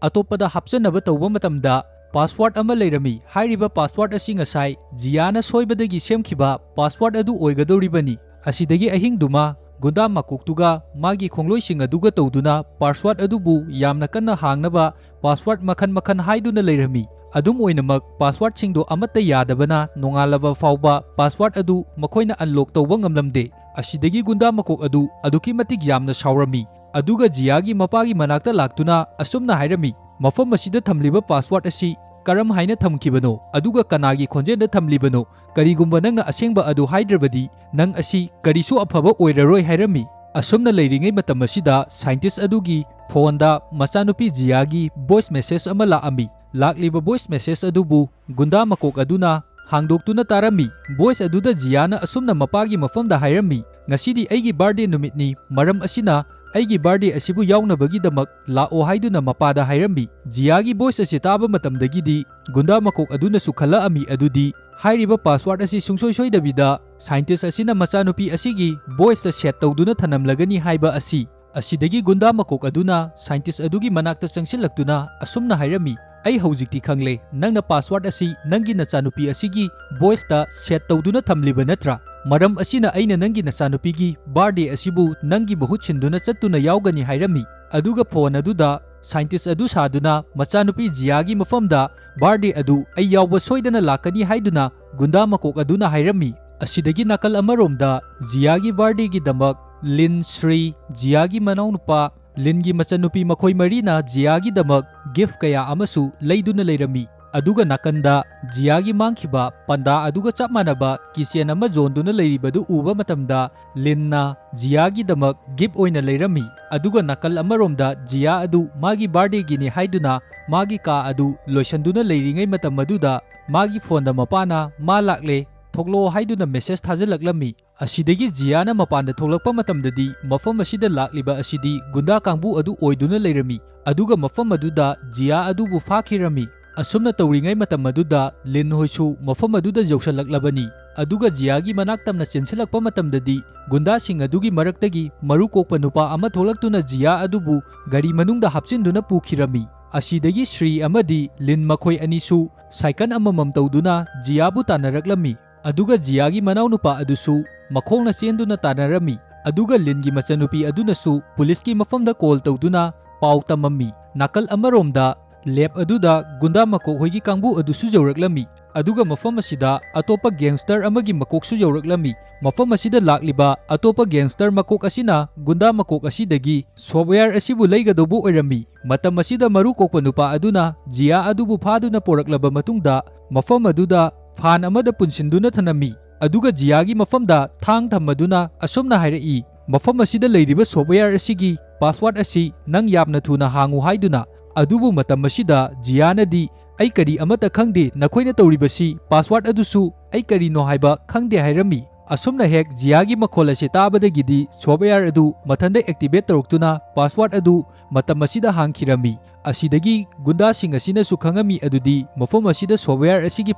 ಅತೋಪ್ಪದ ಹಾಪ್ಸನ್ನಬ ತೌಬ ಮತಮ್ದ ꯄꯥꯁꯋꯥꯔꯗ ꯑꯃ ꯂꯩꯔꯝꯃꯤ꯫ ꯍꯥꯏꯔꯤꯕ ꯄꯥꯁꯋꯥꯔꯗ ꯑꯁꯤ ꯉꯁꯥꯏ ꯖꯤꯌꯥꯅ ꯁꯣꯏꯕꯗꯒꯤ ꯁꯦꯝꯈꯤꯕ ꯄꯥꯁꯋꯥꯔꯗ ꯑꯗꯨ ꯑꯣꯏꯒꯗꯧꯔꯤꯕꯅꯤ꯫ ꯑꯁꯤꯗꯒꯤ ꯑꯍꯤꯡꯗꯨꯃ ꯒꯨꯟꯗꯥ ꯃꯀꯣꯛꯇꯨꯒ ꯃꯥꯒꯤ ꯈꯣꯡꯂꯣꯏꯁꯤꯡ ꯑꯗꯨꯒ ꯇꯧꯗꯨꯅ ꯄꯥꯁꯋꯥꯔꯗ ꯑꯗꯨꯕꯨ ꯌꯥꯝꯅ ꯀꯟꯅ ꯍꯥꯡꯅꯕ ꯄꯥꯁꯋꯥꯔꯗ ꯃꯈꯟ ꯍꯥꯏꯗꯨꯅ ꯂꯩꯔꯝꯃꯤ꯫ ꯑꯗꯨꯝ ꯑꯣꯏꯅꯃꯛ ꯄꯥꯁꯋꯥꯔꯗꯁꯤꯡꯗꯣ ꯑꯃꯠꯇ ꯌꯥꯗꯕꯅ ꯅꯣꯡꯉꯥꯜꯂꯕ ꯐꯥꯎꯕ ꯄꯥꯁꯋꯥꯔꯗ ꯑꯗꯨ ꯃꯈꯣꯏꯅ ꯑꯟꯂꯣꯛ ꯇꯧꯕ ꯉꯝꯂꯝꯗꯦ꯫ ꯑꯁꯤꯗꯒꯤ ꯒꯨꯟꯗꯥ ꯃꯀꯣꯛ ꯑꯗꯨ ꯑꯗꯨꯛꯀꯤ ꯃꯇꯤꯛ ꯌꯥꯝꯅ ꯁꯥꯎꯔꯝꯃꯤ꯫ ꯑꯗꯨꯒ ꯖꯤꯌꯥꯒꯤ ꯃꯄꯥꯒꯤ ꯃꯅꯥꯛꯇ ꯂꯥꯛꯇꯨꯅ ꯑꯁꯨꯝꯅ ꯍꯥꯏꯔꯝꯃꯤ, ꯃꯐꯝ ꯑꯁꯤꯗ ꯊꯝꯂꯤꯕ ꯄꯥꯁꯋꯥꯔꯗ ꯑꯁꯤ ꯀꯔꯝ ꯍꯥꯏꯅ ꯊꯝꯈꯤꯕꯅꯣ ꯑꯗꯨꯒ ꯀꯅꯥꯒꯤ ꯈꯣꯟꯖꯦꯜꯗ ꯊꯝꯂꯤꯕꯅꯣ? ꯀꯔꯤꯒꯨꯝꯕ ꯅꯪꯅ ꯑꯁꯦꯡꯕ ꯑꯗꯨ ꯍꯥꯏꯗ꯭ꯔꯕꯗꯤ ꯅꯪ ꯑꯁꯤ ꯀꯔꯤꯁꯨ ꯑꯐꯕ ꯑꯣꯏꯔꯔꯣꯏ ꯍꯥꯏꯔꯝꯃꯤ꯫ ꯑꯁꯨꯝꯅ ꯂꯩꯔꯤꯉꯩ ꯃꯇꯝ ꯑꯁꯤꯗ ꯁꯥꯏꯟꯇꯤꯁ ꯑꯗꯨꯒꯤ ꯐꯣꯟꯗ ꯃꯆꯥꯅꯨꯄꯤ ꯖꯤꯌꯥꯒꯤ ꯚꯣꯏꯁ ꯃꯦꯁꯦꯖ ꯑꯃ ꯂꯥꯛꯑꯝꯃꯤ꯫ ꯂꯥꯛꯂꯤꯕ ꯚꯣꯏꯁ ꯃꯦꯁꯦꯖ ꯑꯗꯨꯕꯨ ꯒꯨꯟꯗꯥ ꯃꯀꯣꯛ ꯑꯗꯨꯅ ꯍꯥꯡꯗꯣꯛꯇꯨꯅ ꯇꯥꯔꯝꯃꯤ꯫ ꯚꯣꯏꯁ ꯑꯗꯨꯗ ꯖꯤꯌꯥꯅ ꯑꯁꯨꯝꯅ ꯃꯄꯥꯒꯤ ꯃꯐꯝꯗ ꯍꯥꯏꯔꯝꯃꯤ, ꯉꯁꯤꯗꯤ ꯑꯩꯒꯤ ꯕꯥꯔꯗꯦ ꯅꯨꯃꯤꯠꯅꯤ, ꯃꯔꯝ ꯑꯁꯤꯅ ꯑꯩꯒꯤ ꯕꯥꯔꯗꯦ ꯑꯁꯤꯕꯨ ꯌꯥꯎꯅꯕꯒꯤꯗꯃꯛ ꯂꯥꯛꯑꯣ ꯍꯥꯏꯗꯨꯅ ꯃꯄꯥꯗ ꯍꯥꯏꯔꯝꯃꯤ꯫ ꯖꯤꯌꯥꯒꯤ ꯚꯣꯏꯁ ꯑꯁꯤ ꯇꯥꯕ ꯃꯇꯝꯗꯒꯤꯗꯤ ꯒꯨꯟꯗꯥ ꯃꯀꯣꯛ ꯑꯗꯨꯅꯁꯨ ꯈꯜꯂꯛꯑꯝꯃꯤ ꯑꯗꯨꯗꯤ ꯍꯥꯏꯔꯤꯕ ꯄꯥꯁꯋꯥꯔꯗ ꯑꯁꯤ ꯁꯨꯡꯁꯣꯏ ꯁꯣꯏꯗꯕꯤꯗ ꯁꯥꯏꯟꯇꯤꯁ ꯑꯁꯤꯅ ꯃꯆꯥꯅꯨꯄꯤ ꯑꯁꯤꯒꯤ ꯚꯣꯏꯁꯇ ꯁꯦꯠ ꯇꯧꯗꯨꯅ ꯊꯅꯝꯂꯒꯅꯤ ꯍꯥꯏꯕ ꯑꯁꯤ꯫ ꯑꯁꯤꯗꯒꯤ ꯒꯨꯟꯗꯥ ꯃꯀꯣꯛ ꯑꯗꯨꯅ ꯁꯥꯏꯟꯇꯤꯁ ꯑꯗꯨꯒꯤ ꯃꯅꯥꯛꯇ ꯆꯪꯁꯤꯜꯂꯛꯇꯨꯅ ꯑꯁꯨꯝꯅ ꯍꯥꯏꯔꯝꯃꯤ, ꯑꯩ ꯍꯧꯖꯤꯛꯇꯤ ꯈꯪꯂꯦ, ꯅꯪꯅ ꯄꯥꯁꯋꯥꯔꯗ ꯑꯁꯤ ꯅꯪꯒꯤ ꯅꯆꯥꯅꯨꯄꯤ ꯑꯁꯤꯒꯤ ꯚꯣꯏꯁꯇ ꯁꯦꯠ ꯇꯧꯗꯨꯅ ꯊꯝꯂꯤꯕ ꯅꯠꯇ꯭ꯔꯥ? ꯃꯔꯝ ꯑꯁꯤꯅ ꯑꯩꯅ ꯅꯪꯒꯤ ꯅꯆꯥꯅꯨꯄꯤꯒꯤ ꯕꯥꯔꯗꯦ ꯑꯁꯤꯕꯨ ꯅꯪꯒꯤ ꯃꯍꯨꯠ ꯁꯤꯟꯗꯨꯅ ꯆꯠꯇꯨꯅ ꯌꯥꯎꯒꯅꯤ ꯍꯥꯏꯔꯝꯃꯤ꯫ ꯑꯗꯨꯒ ꯐꯣꯟ ꯑꯗꯨꯗ ꯁꯥꯏꯟꯇꯤꯁ ꯑꯗꯨ ꯁꯥꯗꯨꯅ ꯃꯆꯥꯅꯨꯄꯤ ꯖꯤꯌꯥꯒꯤ ꯃꯐꯝꯗ ꯕꯥꯔꯗꯦ ꯑꯗꯨ ꯑꯩ ꯌꯥꯎꯕ ꯁꯣꯏꯗꯅ ꯂꯥꯛꯀꯅꯤ ꯍꯥꯏꯗꯨꯅ ꯒꯨꯟꯗꯥ ꯃꯀꯣꯛ ꯑꯗꯨꯅ ꯍꯥꯏꯔꯝꯃꯤ꯫ ꯑꯁꯤꯗꯒꯤ ꯅꯥꯀꯜ ꯑꯃꯔꯣꯝꯗ ꯖꯤꯌꯥꯒꯤ ꯕꯥꯔꯗꯦꯒꯤꯗꯃꯛ ꯂꯤꯟ, ꯁ꯭ꯔꯤ, ꯖꯤꯌꯥꯒꯤ ꯃꯅꯥꯎꯅꯨꯄꯥ, ꯂꯤꯟꯒꯤ ꯃꯆꯟꯅꯨꯄꯤ ꯃꯈꯣꯏ ꯃꯔꯤꯅ ꯖꯤꯌꯥꯒꯤꯗꯃꯛ ꯒꯤꯐꯠ ꯀꯌꯥ ꯑꯃꯁꯨ ꯂꯩꯗꯨꯅ ꯂꯩꯔꯝꯃꯤ꯫ ꯑꯗꯨꯒ ꯅꯥꯀꯟꯗ ꯖꯤꯌꯥꯒꯤ ꯃꯥꯡꯈꯤꯕ ꯄꯟꯗꯥ ꯑꯗꯨꯒ ꯆꯞ ꯃꯥꯟꯅꯕ ꯀꯤꯆꯦꯟ ꯑꯃ ꯌꯣꯟꯗꯨꯅ ꯂꯩꯔꯤꯕꯗꯨ ꯎꯕ ꯃꯇꯝꯗ ꯂꯤꯟꯅ ꯖꯤꯌꯥꯒꯤꯗꯃꯛ ꯒꯤꯐꯠ ꯑꯣꯏꯅ ꯂꯩꯔꯝꯃꯤ꯫ ꯑꯗꯨꯒ ꯅꯥꯀꯜ ꯑꯃꯔꯣꯝꯗ ꯖꯤꯌꯥ ꯑꯗꯨ ꯃꯥꯒꯤ ꯕꯥꯔꯗꯦꯒꯤꯅꯤ ꯍꯥꯏꯗꯨꯅ ꯃꯥꯒꯤ ꯀꯥ ꯑꯗꯨ ꯂꯣꯏꯁꯟꯗꯨꯅ ꯂꯩꯔꯤꯉꯩ ꯃꯇꯝ ꯑꯗꯨꯗ ꯃꯥꯒꯤ ꯐꯣꯟꯗ ꯃꯄꯥꯅ ꯃꯥ ꯂꯥꯛꯂꯦ, ꯊꯣꯛꯂꯛꯑꯣ ꯍꯥꯏꯗꯨꯅ ꯃꯦꯁꯦꯖ ꯊꯥꯖꯤꯜꯂꯛꯂꯝꯃꯤ꯫ ꯑꯁꯤꯗꯒꯤ ꯖꯤꯌꯥꯅ ꯃꯄꯥꯟꯗ ꯊꯣꯛꯂꯛꯄ ꯃꯇꯝꯗꯗꯤ ꯃꯐꯝ ꯑꯁꯤꯗ ꯂꯥꯛꯂꯤꯕ ꯑꯁꯤꯗꯤ ꯒꯨꯟꯗꯥ ꯀꯥꯡꯕꯨ ꯑꯗꯨ ꯑꯣꯏꯗꯨꯅ ꯂꯩꯔꯝꯃꯤ꯫ ꯑꯗꯨꯒ ꯃꯐꯝ ꯑꯗꯨꯗ ꯖꯤꯌꯥ ꯑꯗꯨꯕꯨ ꯐꯥꯈꯤꯔꯝꯃꯤ꯫ ꯑꯁꯨꯝꯅ ꯇꯧꯔꯤꯉꯩ ꯃꯇꯝ ꯑꯗꯨꯗ ꯂꯤꯟ ꯍꯣꯏꯁꯨ ꯃꯐꯝ ꯑꯗꯨꯗ ꯌꯧꯁꯜꯂꯛꯂꯕꯅꯤ꯫ ꯑꯗꯨꯒ ꯖꯤꯌꯥꯒꯤ ꯃꯅꯥꯛ ꯇꯝꯅ ꯆꯦꯟꯁꯤꯜꯂꯛꯄ ꯃꯇꯝꯗꯗꯤ ꯒꯨꯟꯗꯥꯁꯤꯡ ꯑꯗꯨꯒꯤ ꯃꯔꯛꯇꯒꯤ ꯃꯔꯨ ꯀꯣꯛꯄ ꯅꯨꯄꯥ ꯑꯃ ꯊꯣꯛꯂꯛꯇꯨꯅ ꯖꯤꯌꯥ ꯑꯗꯨꯕꯨ ꯒꯥꯔꯤ ꯃꯅꯨꯡꯗ ꯍꯥꯞꯆꯤꯟꯗꯨꯅ ꯄꯨꯈꯤꯔꯝꯃꯤ꯫ ꯑꯁꯤꯗꯒꯤ ꯁ꯭ꯔꯤ ꯑꯃꯗꯤ ꯂꯤꯟ ꯃꯈꯣꯏ ꯑꯅꯤꯁꯨ ꯁꯥꯏꯀꯜ ꯑꯃꯃꯝ ꯇꯧꯗꯨꯅ ꯖꯤꯌꯥꯕꯨ ꯇꯥꯟꯅꯔꯛꯂꯝꯃꯤ꯫ ꯑꯗꯨꯒ ꯖꯤꯌꯥꯒꯤ ꯃꯅꯥꯎꯅꯨꯄꯥ ꯑꯗꯨꯁꯨ ꯃꯈꯣꯡꯅ ꯆꯦꯟꯗꯨꯅ ꯇꯥꯟꯅꯔꯝꯃꯤ꯫ ꯑꯗꯨꯒ ꯂꯤꯟꯒꯤ ꯃꯆꯟꯅꯨꯄꯤ ꯑꯗꯨꯅꯁꯨ ꯄꯨꯂꯤꯁꯀꯤ ꯃꯐꯝꯗ ꯀꯣꯜ ꯇꯧꯗꯨꯅ ꯄꯥꯎ ꯇꯝꯃꯝꯃꯤ꯫ ꯅꯥꯀꯜ ꯑꯃꯔꯣꯝꯗ ꯂꯦꯕ ꯑꯗꯨꯗ ꯒꯨꯟꯗꯥ ꯃꯀꯣꯛ ꯍꯣꯏꯒꯤ ꯀꯥꯡꯕꯨ ꯑꯗꯨꯁꯨ ꯌꯧꯔꯛꯂꯝꯃꯤ꯫ ꯑꯗꯨꯒ ꯃꯐꯝ ꯑꯁꯤꯗ ꯑꯇꯣꯞꯄ ꯒꯦꯡꯁꯇꯔ ꯑꯃꯒꯤ ꯃꯀꯣꯛꯁꯨ ꯌꯧꯔꯛꯂꯝꯃꯤ꯫ ꯃꯐꯝ ꯑꯁꯤꯗ ꯂꯥꯛꯂꯤꯕ ꯑꯇꯣꯞꯄ ꯒꯦꯡꯁꯇꯔ ꯃꯀꯣꯛ ꯑꯁꯤꯅ ꯒꯨꯟꯗꯥ ꯃꯀꯣꯛ ꯑꯁꯤꯗꯒꯤ ꯁꯣꯐꯋꯦꯌꯔ ꯑꯁꯤꯕꯨ ꯂꯩꯒꯗꯧꯕ ꯑꯣꯏꯔꯝꯃꯤ꯫ ꯃꯇꯝ ꯑꯁꯤꯗ ꯃꯔꯨ ꯀꯣꯛꯄ ꯅꯨꯄꯥ ꯑꯗꯨꯅ ꯖꯤꯌꯥ ꯑꯗꯨꯕꯨ ꯐꯥꯗꯨꯅ ꯄꯣꯔꯛꯂꯕ ꯃꯇꯨꯡꯗ ꯃꯐꯝ ꯑꯗꯨꯗ ꯐꯥꯟ ꯑꯃꯗ ꯄꯨꯟꯁꯤꯟꯗꯨꯅ ꯊꯅꯝꯃꯤ꯫ ꯑꯗꯨꯒ ꯖꯤꯌꯥꯒꯤ ꯃꯐꯝꯗ ꯊꯥꯡ ꯊꯝꯃꯗꯨꯅ ꯑꯁꯨꯝꯅ ꯍꯥꯏꯔꯛꯏ, ꯃꯐꯝ ꯑꯁꯤꯗ ꯂꯩꯔꯤꯕ ꯁꯣꯐꯋꯦꯌꯔ ꯑꯁꯤꯒꯤ ꯄꯥꯁꯋꯥꯔꯗ ꯑꯁꯤ ꯅꯪ ꯌꯥꯝꯅ ꯊꯨꯅ ꯍꯥꯡꯉꯨ ꯍꯥꯏꯗꯨꯅ꯫ ꯑꯗꯨꯕꯨ ꯃꯇꯝ ꯑꯁꯤꯗ ꯖꯤꯌꯥꯅꯗꯤ ꯑꯩ ꯀꯔꯤ ꯑꯃꯠꯇ ꯈꯪꯗꯦ, ꯅꯈꯣꯏꯅ ꯇꯧꯔꯤꯕꯁꯤ ꯄꯥꯁꯋꯥꯔꯗ ꯑꯗꯨꯁꯨ ꯑꯩ ꯀꯔꯤꯅꯣ ꯍꯥꯏꯕ ꯈꯪꯗꯦ ꯍꯥꯏꯔꯝꯃꯤ꯫ ꯑꯁꯨꯝꯅ ꯍꯦꯛ ꯖꯤꯌꯥꯒꯤ ꯃꯈꯣꯜ ꯑꯁꯤ ꯇꯥꯕꯗꯒꯤꯗꯤ ꯁꯣꯐꯋꯦꯌꯔ ꯑꯗꯨ ꯃꯊꯟꯗ ꯑꯦꯛꯇꯤꯚꯦꯠ ꯇꯧꯔꯛꯇꯨꯅ ꯄꯥꯁꯋꯥꯔꯗ ꯑꯗꯨ ꯃꯇꯝ ꯑꯁꯤꯗ ꯍꯥꯡꯈꯤꯔꯝꯃꯤ꯫ ꯑꯁꯤꯗꯒꯤ ꯒꯨꯟꯗꯥꯁꯤꯡ ꯑꯁꯤꯅꯁꯨ ꯈꯪꯉꯝꯃꯤ ꯑꯗꯨꯗꯤ ꯃꯐꯝ ꯑꯁꯤꯗ ꯁꯣꯐꯋꯦꯌꯔ ꯑꯁꯤꯒꯤ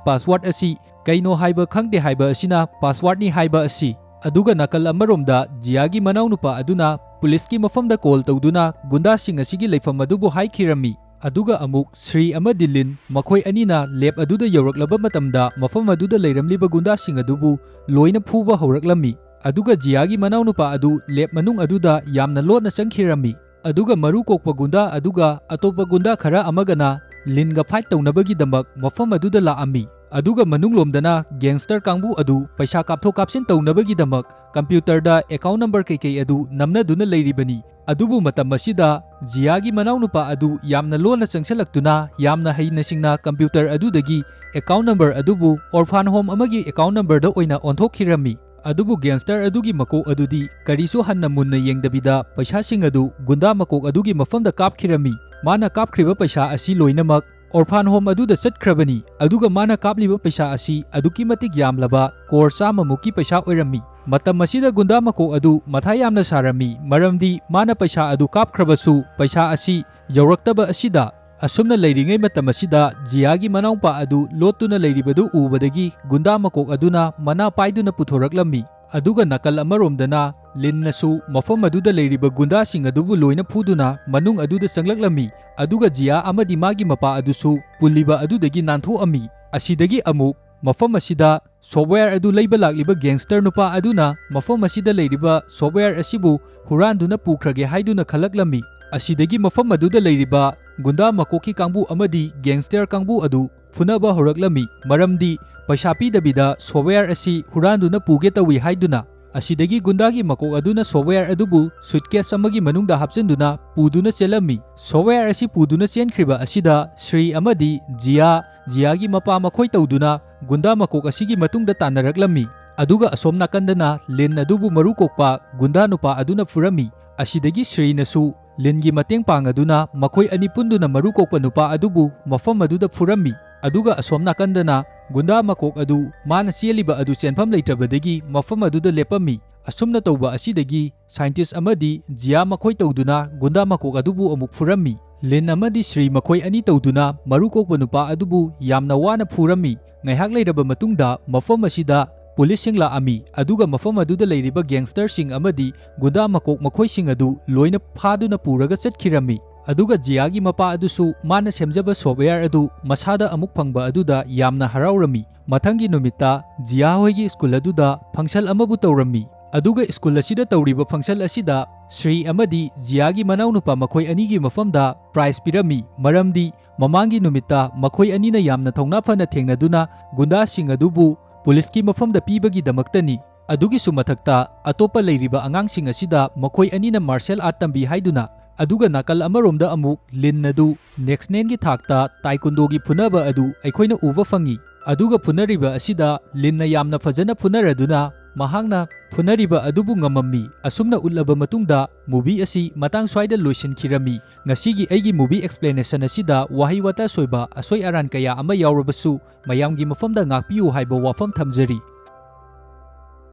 ꯄꯥꯁꯋꯥꯔꯗ ꯑꯁꯤ ꯀꯩꯅꯣ ꯍꯥꯏꯕ ꯈꯪꯗꯦ ꯍꯥꯏꯕ ꯑꯁꯤꯅ ꯄꯥꯁꯋꯥꯔꯗꯅꯤ ꯍꯥꯏꯕ ꯑꯁꯤ꯫ ꯑꯗꯨꯒ ꯅꯥꯀꯜ ꯑꯃꯔꯣꯝꯗ ꯖꯤꯌꯥꯒꯤ ꯃꯅꯥꯎꯅꯨꯄꯥ ꯑꯗꯨꯅ ꯄꯨꯂꯤꯁꯀꯤ ꯃꯐꯝꯗ ꯀꯣꯜ ꯇꯧꯗꯨꯅ ꯒꯨꯟꯗꯥꯁꯤꯡ ꯑꯁꯤꯒꯤ ꯂꯩꯐꯝ ꯑꯗꯨꯕꯨ ꯍꯥꯏꯈꯤꯔꯝꯃꯤ꯫ ꯑꯗꯨꯒ ꯑꯃꯨꯛ ꯁ꯭ꯔꯤ ꯑꯃꯗꯤ ꯂꯤꯟ ꯃꯈꯣꯏ ꯑꯅꯤꯅ ꯂꯦꯕ ꯑꯗꯨꯗ ꯌꯧꯔꯛꯂꯕ ꯃꯇꯝꯗ ꯃꯐꯝ ꯑꯗꯨꯗ ꯂꯩꯔꯝꯂꯤꯕ ꯒꯨꯟꯗꯥꯁꯤꯡ ꯑꯗꯨꯕꯨ ꯂꯣꯏꯅ ꯐꯨꯕ ꯍꯧꯔꯛꯂꯝꯃꯤ꯫ ꯑꯗꯨꯒ ꯖꯤꯌꯥꯒꯤ ꯃꯅꯥꯎꯅꯨꯄꯥ ꯑꯗꯨ ꯂꯦꯕ ꯃꯅꯨꯡ ꯑꯗꯨꯗ ꯌꯥꯝꯅ ꯂꯣꯠꯅ ꯆꯪꯈꯤꯔꯝꯃꯤ꯫ ꯑꯗꯨꯒ ꯃꯔꯨ ꯀꯣꯛꯄ ꯒꯨꯟꯗꯥ ꯑꯗꯨꯒ ꯑꯇꯣꯞꯄ ꯒꯨꯟꯗꯥ ꯈꯔ ꯑꯃꯒꯅ ꯂꯤꯟꯒ ꯐꯥꯏꯠ ꯇꯧꯅꯕꯒꯤꯗꯃꯛ ꯃꯐꯝ ꯑꯗꯨꯗ ꯂꯥꯛꯑꯝꯃꯤ꯫ ꯑꯗꯨꯒ ꯃꯅꯨꯡꯂꯣꯝꯗꯅ ꯒꯦꯡꯁꯇꯔ ꯀꯥꯡꯕꯨ ꯑꯗꯨ ꯄꯩꯁꯥ ꯀꯥꯞꯊꯣꯛ ꯀꯥꯞꯁꯤꯟ ꯇꯧꯅꯕꯒꯤꯗꯃꯛ ꯀꯝꯄ꯭ꯌꯨꯇꯔꯗ ꯑꯦꯀꯥꯎꯟ ꯅꯝꯕꯔ ꯀꯩꯀꯩ ꯑꯗꯨ ꯅꯝꯅꯗꯨꯅ ꯂꯩꯔꯤꯕꯅꯤ꯫ ꯑꯗꯨꯕꯨ ꯃꯇꯝ ꯑꯁꯤꯗ ꯖꯤꯌꯥꯒꯤ ꯃꯅꯥꯎꯅꯨꯄꯥ ꯑꯗꯨ ꯌꯥꯝꯅ ꯂꯣꯟꯅ ꯆꯪꯁꯤꯜꯂꯛꯇꯨꯅ ꯌꯥꯝꯅ ꯍꯩꯅ ꯁꯤꯡꯅ ꯀꯝꯄ꯭ꯌꯨꯇꯔ ꯑꯗꯨꯗꯒꯤ ꯑꯦꯀꯥꯎꯟ ꯅꯝꯕꯔ ꯑꯗꯨꯕꯨ ꯑꯣꯔꯐꯥꯟ ꯍꯣꯝ ꯑꯃꯒꯤ ꯑꯦꯀꯥꯎꯟ ꯅꯝꯕꯔꯗ ꯑꯣꯏꯅ ꯑꯣꯟꯊꯣꯛꯈꯤꯔꯝꯃꯤ꯫ ꯑꯗꯨꯕꯨ ꯒꯦꯡꯁꯇꯔ ꯑꯗꯨꯒꯤ ꯃꯀꯣꯛ ꯑꯗꯨꯗꯤ ꯀꯔꯤꯁꯨ ꯍꯟꯅ ꯃꯨꯟꯅ ꯌꯦꯡꯗꯕꯤꯗ ꯄꯩꯁꯥꯁꯤꯡ ꯑꯗꯨ ꯒꯨꯟꯗꯥ ꯃꯀꯣꯛ ꯑꯗꯨꯒꯤ ꯃꯐꯝꯗ ꯀꯥꯞꯈꯤꯔꯝꯃꯤ꯫ ꯃꯥꯅ ꯀꯥꯞꯈ꯭ꯔꯤꯕ ꯄꯩꯁꯥ ꯑꯁꯤ ꯂꯣꯏꯅꯃꯛ ꯑꯣꯔꯐꯥꯟ ꯍꯣꯝ ꯑꯗꯨꯗ ꯆꯠꯈ꯭ꯔꯕꯅꯤ꯫ ꯑꯗꯨꯒ ꯃꯥꯅ ꯀꯥꯞꯂꯤꯕ ꯄꯩꯁꯥ ꯑꯁꯤ ꯑꯗꯨꯛꯀꯤ ꯃꯇꯤꯛ ꯌꯥꯝꯂꯕ ꯀꯣꯔ 100ꯃꯨꯛꯀꯤ ꯄꯩꯁꯥ ꯑꯣꯏꯔꯝꯃꯤ꯫ ꯃꯇꯝ ꯑꯁꯤꯗ ꯒꯨꯟꯗꯥ ꯃꯀꯣꯛ ꯑꯗꯨ ꯃꯊꯥ ꯌꯥꯝꯅ ꯁꯥꯔꯝꯃꯤ, ꯃꯔꯝꯗꯤ ꯃꯥꯅ ꯄꯩꯁꯥ ꯑꯗꯨ ꯀꯥꯞꯈ꯭ꯔꯕꯁꯨ ꯄꯩꯁꯥ ꯑꯁꯤ ꯌꯧꯔꯛꯇꯕ ꯑꯁꯤꯗ꯫ ꯑꯁꯨꯝꯅ ꯂꯩꯔꯤꯉꯩ ꯃꯇꯝ ꯑꯁꯤꯗ ꯖꯤꯌꯥꯒꯤ ꯃꯅꯥꯎꯄꯥ ꯑꯗꯨ ꯂꯣꯠꯇꯨꯅ ꯂꯩꯔꯤꯕꯗꯨ ꯎꯕꯗꯒꯤ ꯒꯨꯟꯗꯥ ꯃꯀꯣꯛ ꯑꯗꯨꯅ ꯃꯅꯥ ꯄꯥꯏꯗꯨꯅ ꯄꯨꯊꯣꯔꯛꯂꯝꯃꯤ꯫ ꯑꯗꯨꯒ ꯅꯥꯀꯜ ꯑꯃꯔꯣꯝꯗꯅ ꯂꯤꯟꯅꯁꯨ ꯃꯐꯝ ꯑꯗꯨꯗ ꯂꯩꯔꯤꯕ ꯒꯨꯟꯗꯥꯁꯤꯡ ꯑꯗꯨꯕꯨ ꯂꯣꯏꯅ ꯐꯨꯗꯨꯅ ꯃꯅꯨꯡ ꯑꯗꯨꯗ ꯆꯪꯂꯛꯂꯝꯃꯤ ꯑꯗꯨꯒ ꯖꯤꯌꯥ ꯑꯃꯗꯤ ꯃꯥꯒꯤ ꯃꯄꯥ ꯑꯗꯨꯁꯨ ꯄꯨꯜꯂꯤꯕ ꯑꯗꯨꯗꯒꯤ ꯅꯥꯟꯊꯣꯛꯑꯝꯃꯤ꯫ ꯑꯁꯤꯗꯒꯤ ꯑꯃꯨꯛ ꯃꯐꯝ ꯑꯁꯤꯗ ꯁꯣꯐꯋꯦꯌꯔ ꯑꯗꯨ ꯂꯩꯕ ꯂꯥꯛꯂꯤꯕ ꯒꯦꯡꯁꯇꯔ ꯅꯨꯄꯥ ꯑꯗꯨꯅ ꯃꯐꯝ ꯑꯁꯤꯗ ꯂꯩꯔꯤꯕ ꯁꯣꯐꯋꯦꯌꯔ ꯑꯁꯤꯕꯨ ꯍꯨꯔꯥꯟꯗꯨꯅ ꯄꯨꯈ꯭ꯔꯒꯦ ꯍꯥꯏꯗꯨꯅ ꯈꯜꯂꯛꯂꯝꯃꯤ꯫ ꯑꯁꯤꯗꯒꯤ ꯃꯐꯝ ꯑꯗꯨꯗ ꯂꯩꯔꯤꯕ ꯒꯨꯟꯗꯥ ꯃꯀꯣꯛꯀꯤ ꯀꯥꯡꯕꯨ ꯑꯃꯗꯤ ꯒꯦꯡꯁꯇꯔ ꯀꯥꯡꯕꯨ ꯑꯗꯨ ꯐꯨꯅꯕ ꯍꯧꯔꯛꯂꯝꯃꯤ ꯃꯔꯝꯗꯤ ꯄꯩꯁꯥ ꯄꯤꯗꯕꯤꯗ ꯁꯣꯐꯋꯦꯌꯔ ꯑꯁꯤ ꯍꯨꯔꯥꯟꯗꯨꯅ ꯄꯨꯒꯦ ꯇꯧꯏ ꯍꯥꯏꯗꯨꯅ꯫ ꯑꯁꯤꯗꯒꯤ ꯒꯨꯟꯗꯥꯒꯤ ꯃꯀꯣꯛ ꯑꯗꯨꯅ ꯁꯣꯐꯋꯦꯌꯔ ꯑꯗꯨꯕꯨ ꯁꯨꯠꯀꯦꯁ ꯑꯃꯒꯤ ꯃꯅꯨꯡꯗ ꯍꯥꯞꯆꯤꯟꯗꯨꯅ ꯄꯨꯗꯨꯅ ꯆꯦꯜꯂꯝꯃꯤ꯫ ꯁꯣꯐꯋꯦꯌꯔ ꯑꯁꯤ ꯄꯨꯗꯨꯅ ꯆꯦꯟꯈ꯭ꯔꯤꯕ ꯑꯁꯤꯗ ಶ್ರೀ ꯑꯃꯗꯤ ꯖꯤꯌꯥꯒꯤ ꯃꯄꯥ ꯃꯈꯣꯏ ꯇꯧꯗꯨꯅ ꯒꯨꯟꯗꯥ ꯃꯀꯣꯛ ꯑꯁꯤꯒꯤ ꯃꯇꯨꯡꯗ ꯇꯥꯟꯅꯔꯛꯂꯝꯃꯤ꯫ ꯑꯗꯨꯒ ꯑꯁꯣꯝ ꯅꯥꯀꯟꯗꯅ ꯂꯤꯟ ꯑꯗꯨꯕꯨ ꯃꯔꯨ ꯀꯣꯛꯄ ꯒꯨꯟꯗꯥ ꯅꯨꯄꯥ ꯑꯗꯨꯅ ꯐꯨꯔꯝꯃꯤ꯫ ꯑꯁꯤꯗꯒꯤ ಶ್ರೀꯅꯁꯨ ꯂꯤꯟꯒꯤ ꯃꯇꯦꯡ ꯄꯥꯡꯉꯗꯨꯅ ꯃꯈꯣꯏ ꯑꯅꯤ ꯄꯨꯟꯗꯨꯅ ꯃꯔꯨ ꯀꯣꯛꯄ ꯅꯨꯄꯥ ꯑꯗꯨꯕꯨ ꯃꯐꯝ ꯑꯗꯨꯗ ꯐꯨꯔꯝꯃꯤ꯫ ꯑꯗꯨꯒ ꯑꯁꯣꯝ ꯅꯥꯀꯟꯗꯅ ꯒꯨꯟꯗꯥ ꯃꯀꯣꯛ ꯑꯗꯨ ꯃꯥꯅ ꯆꯦꯜꯂꯤꯕ ꯑꯗꯨ ꯆꯦꯟꯐꯝ ꯂꯩꯇ꯭ꯔꯕꯗꯒꯤ ꯃꯐꯝ ꯑꯗꯨꯗ ꯂꯦꯞꯄꯝꯃꯤ꯫ ꯑꯁꯨꯝꯅ ꯇꯧꯕ ꯑꯁꯤꯗꯒꯤ ꯁꯥꯏꯟꯇꯤꯁ ꯑꯃꯗꯤ ꯖꯤꯌꯥ ꯃꯈꯣꯏ ꯇꯧꯗꯨꯅ ꯒꯨꯟꯗꯥ ꯃꯀꯣꯛ ꯑꯗꯨꯕꯨ ꯑꯃꯨꯛ ꯐꯨꯔꯝꯃꯤ꯫ ꯂꯤꯟ ꯑꯃꯗꯤ ಶ್ರೀ ꯃꯈꯣꯏ ꯑꯅꯤ ꯇꯧꯗꯨꯅ ꯃꯔꯨ ꯀꯣꯛꯄ ꯅꯨꯄꯥ ꯑꯗꯨꯕꯨ ꯌꯥꯝꯅ ꯋꯥꯅ ꯐꯨꯔꯝꯃꯤ꯫ ꯉꯥꯏꯍꯥꯛ ꯂꯩꯔꯕ ꯃꯇꯨꯡꯗ ꯃꯐꯝ ꯑꯁꯤꯗ ꯄꯨꯂꯤꯁꯁꯤꯡ ꯂꯥꯛꯑꯝꯃꯤ ꯑꯗꯨꯒ ꯃꯐꯝ ꯑꯗꯨꯗ ꯂꯩꯔꯤꯕ ꯒꯦꯡꯁꯇꯔꯁꯤꯡ ꯑꯃꯗꯤ ꯒꯨꯟꯗꯥ ꯃꯀꯣꯛ ꯃꯈꯣꯏꯁꯤꯡ ꯑꯗꯨ ꯂꯣꯏꯅ ꯐꯥꯗꯨꯅ ꯄꯨꯔꯒ ꯆꯠꯈꯤꯔꯝꯃꯤ꯫ ꯑꯗꯨꯒ ꯖꯤꯌꯥꯒꯤ ꯃꯄꯥ ꯑꯗꯨꯁꯨ ꯃꯥꯅ ꯁꯦꯝꯖꯕ ꯁꯣꯐꯋꯦꯌꯔ ꯑꯗꯨ ꯃꯁꯥꯗ ꯑꯃꯨꯛ ꯐꯪꯕ ꯑꯗꯨꯗ ꯌꯥꯝꯅ ꯍꯔꯥꯎꯔꯝꯃꯤ꯫ ꯃꯊꯪꯒꯤ ꯅꯨꯃꯤꯠꯇ ꯖꯤꯌꯥ ꯍꯣꯏꯒꯤ ꯁ꯭ꯀꯨꯜ ꯑꯗꯨꯗ ꯐꯪꯁꯟ ꯑꯃꯕꯨ ꯇꯧꯔꯝꯃꯤ꯫ ꯑꯗꯨꯒ ꯁ꯭ꯀꯨꯜ ꯑꯁꯤꯗ ꯇꯧꯔꯤꯕ ꯐꯪꯁꯟ ꯑꯁꯤꯗ ಶ್ರೀ ꯑꯃꯗꯤ ꯖꯤꯌꯥꯒꯤ ꯃꯅꯥꯎꯅꯨꯄꯥ ꯃꯈꯣꯏ ꯑꯅꯤꯒꯤ ꯃꯐꯝꯗ ꯄ꯭ꯔꯥꯏꯖ ꯄꯤꯔꯝꯃꯤ ꯃꯔꯝꯗꯤ ꯃꯃꯥꯡꯒꯤ ꯅꯨꯃꯤꯠꯇ ꯃꯈꯣꯏ ꯑꯅꯤꯅ ꯌꯥꯝꯅ ꯊꯧꯅꯥ ꯐꯅ ꯊꯦꯡꯅꯗꯨꯅ ꯒꯨꯟꯗꯥꯁꯤꯡ ꯑꯗꯨꯕꯨ ꯄꯨꯂꯤꯁꯀꯤ ꯃꯐꯝꯗ ꯄꯤꯕꯒꯤꯗꯃꯛꯇꯅꯤ꯫ ꯑꯗꯨꯒꯤꯁꯨ ꯃꯊꯛꯇ ꯑꯇꯣꯞꯄ ꯂꯩꯔꯤꯕ ꯑꯉꯥꯡꯁꯤꯡ ꯑꯁꯤꯗ ꯃꯈꯣꯏ ꯑꯅꯤꯅ ꯃꯥꯔꯁꯦꯜ ꯑꯥꯔꯠ ꯇꯝꯕꯤ ꯍꯥꯏꯗꯨꯅ꯫ ꯑꯗꯨꯒ ꯅꯥꯀꯜ ꯑꯃꯔꯣꯝꯗ ꯑꯃꯨꯛ ꯂꯤꯟ ꯑꯗꯨ ꯅꯦꯛꯁꯅꯦꯟꯒꯤ ꯊꯥꯛꯇ ꯇꯥꯏꯀꯨꯟꯗꯣꯒꯤ ꯐꯨꯅꯕ ꯑꯗꯨ ꯑꯩꯈꯣꯏꯅ ꯎꯕ ꯐꯪꯏ꯫ ꯑꯗꯨꯒ ꯐꯨꯅꯔꯤꯕ ꯑꯁꯤꯗ ꯂꯤꯟꯅ ꯌꯥꯝꯅ ꯐꯖꯅ ꯐꯨꯅꯔꯗꯨꯅ ꯃꯍꯥꯛꯅ ꯐꯨꯅꯔꯤꯕ ꯑꯗꯨꯕꯨ ꯉꯝꯃꯝꯃꯤ꯫ ꯑꯁꯨꯝꯅ ꯎꯠꯂꯕ ꯃꯇꯨꯡꯗ ꯃꯨꯚꯤ ꯑꯁꯤ ꯃꯇꯥꯡ ꯁ꯭ꯋꯥꯏꯗ ꯂꯣꯏꯁꯤꯟꯈꯤꯔꯝꯃꯤ꯫ ꯉꯁꯤꯒꯤ ꯑꯩꯒꯤ ꯃꯨꯚꯤ ꯑꯦꯛꯁꯄ꯭ꯂꯦꯅꯦꯁꯟ ꯑꯁꯤꯗ ꯋꯥꯍꯩ ꯋꯥꯇꯥ ꯁꯣꯏꯕ ꯑꯁꯣꯏ ꯑꯔꯥꯟ ꯀꯌꯥ ꯑꯃ ꯌꯥꯎꯔꯕꯁꯨ ꯃꯌꯥꯝꯒꯤ ꯃꯐꯝꯗ ꯉꯥꯛꯄꯤꯌꯨ ꯍꯥꯏꯕ ꯋꯥꯐꯝ ꯊꯝꯖꯔꯤ꯫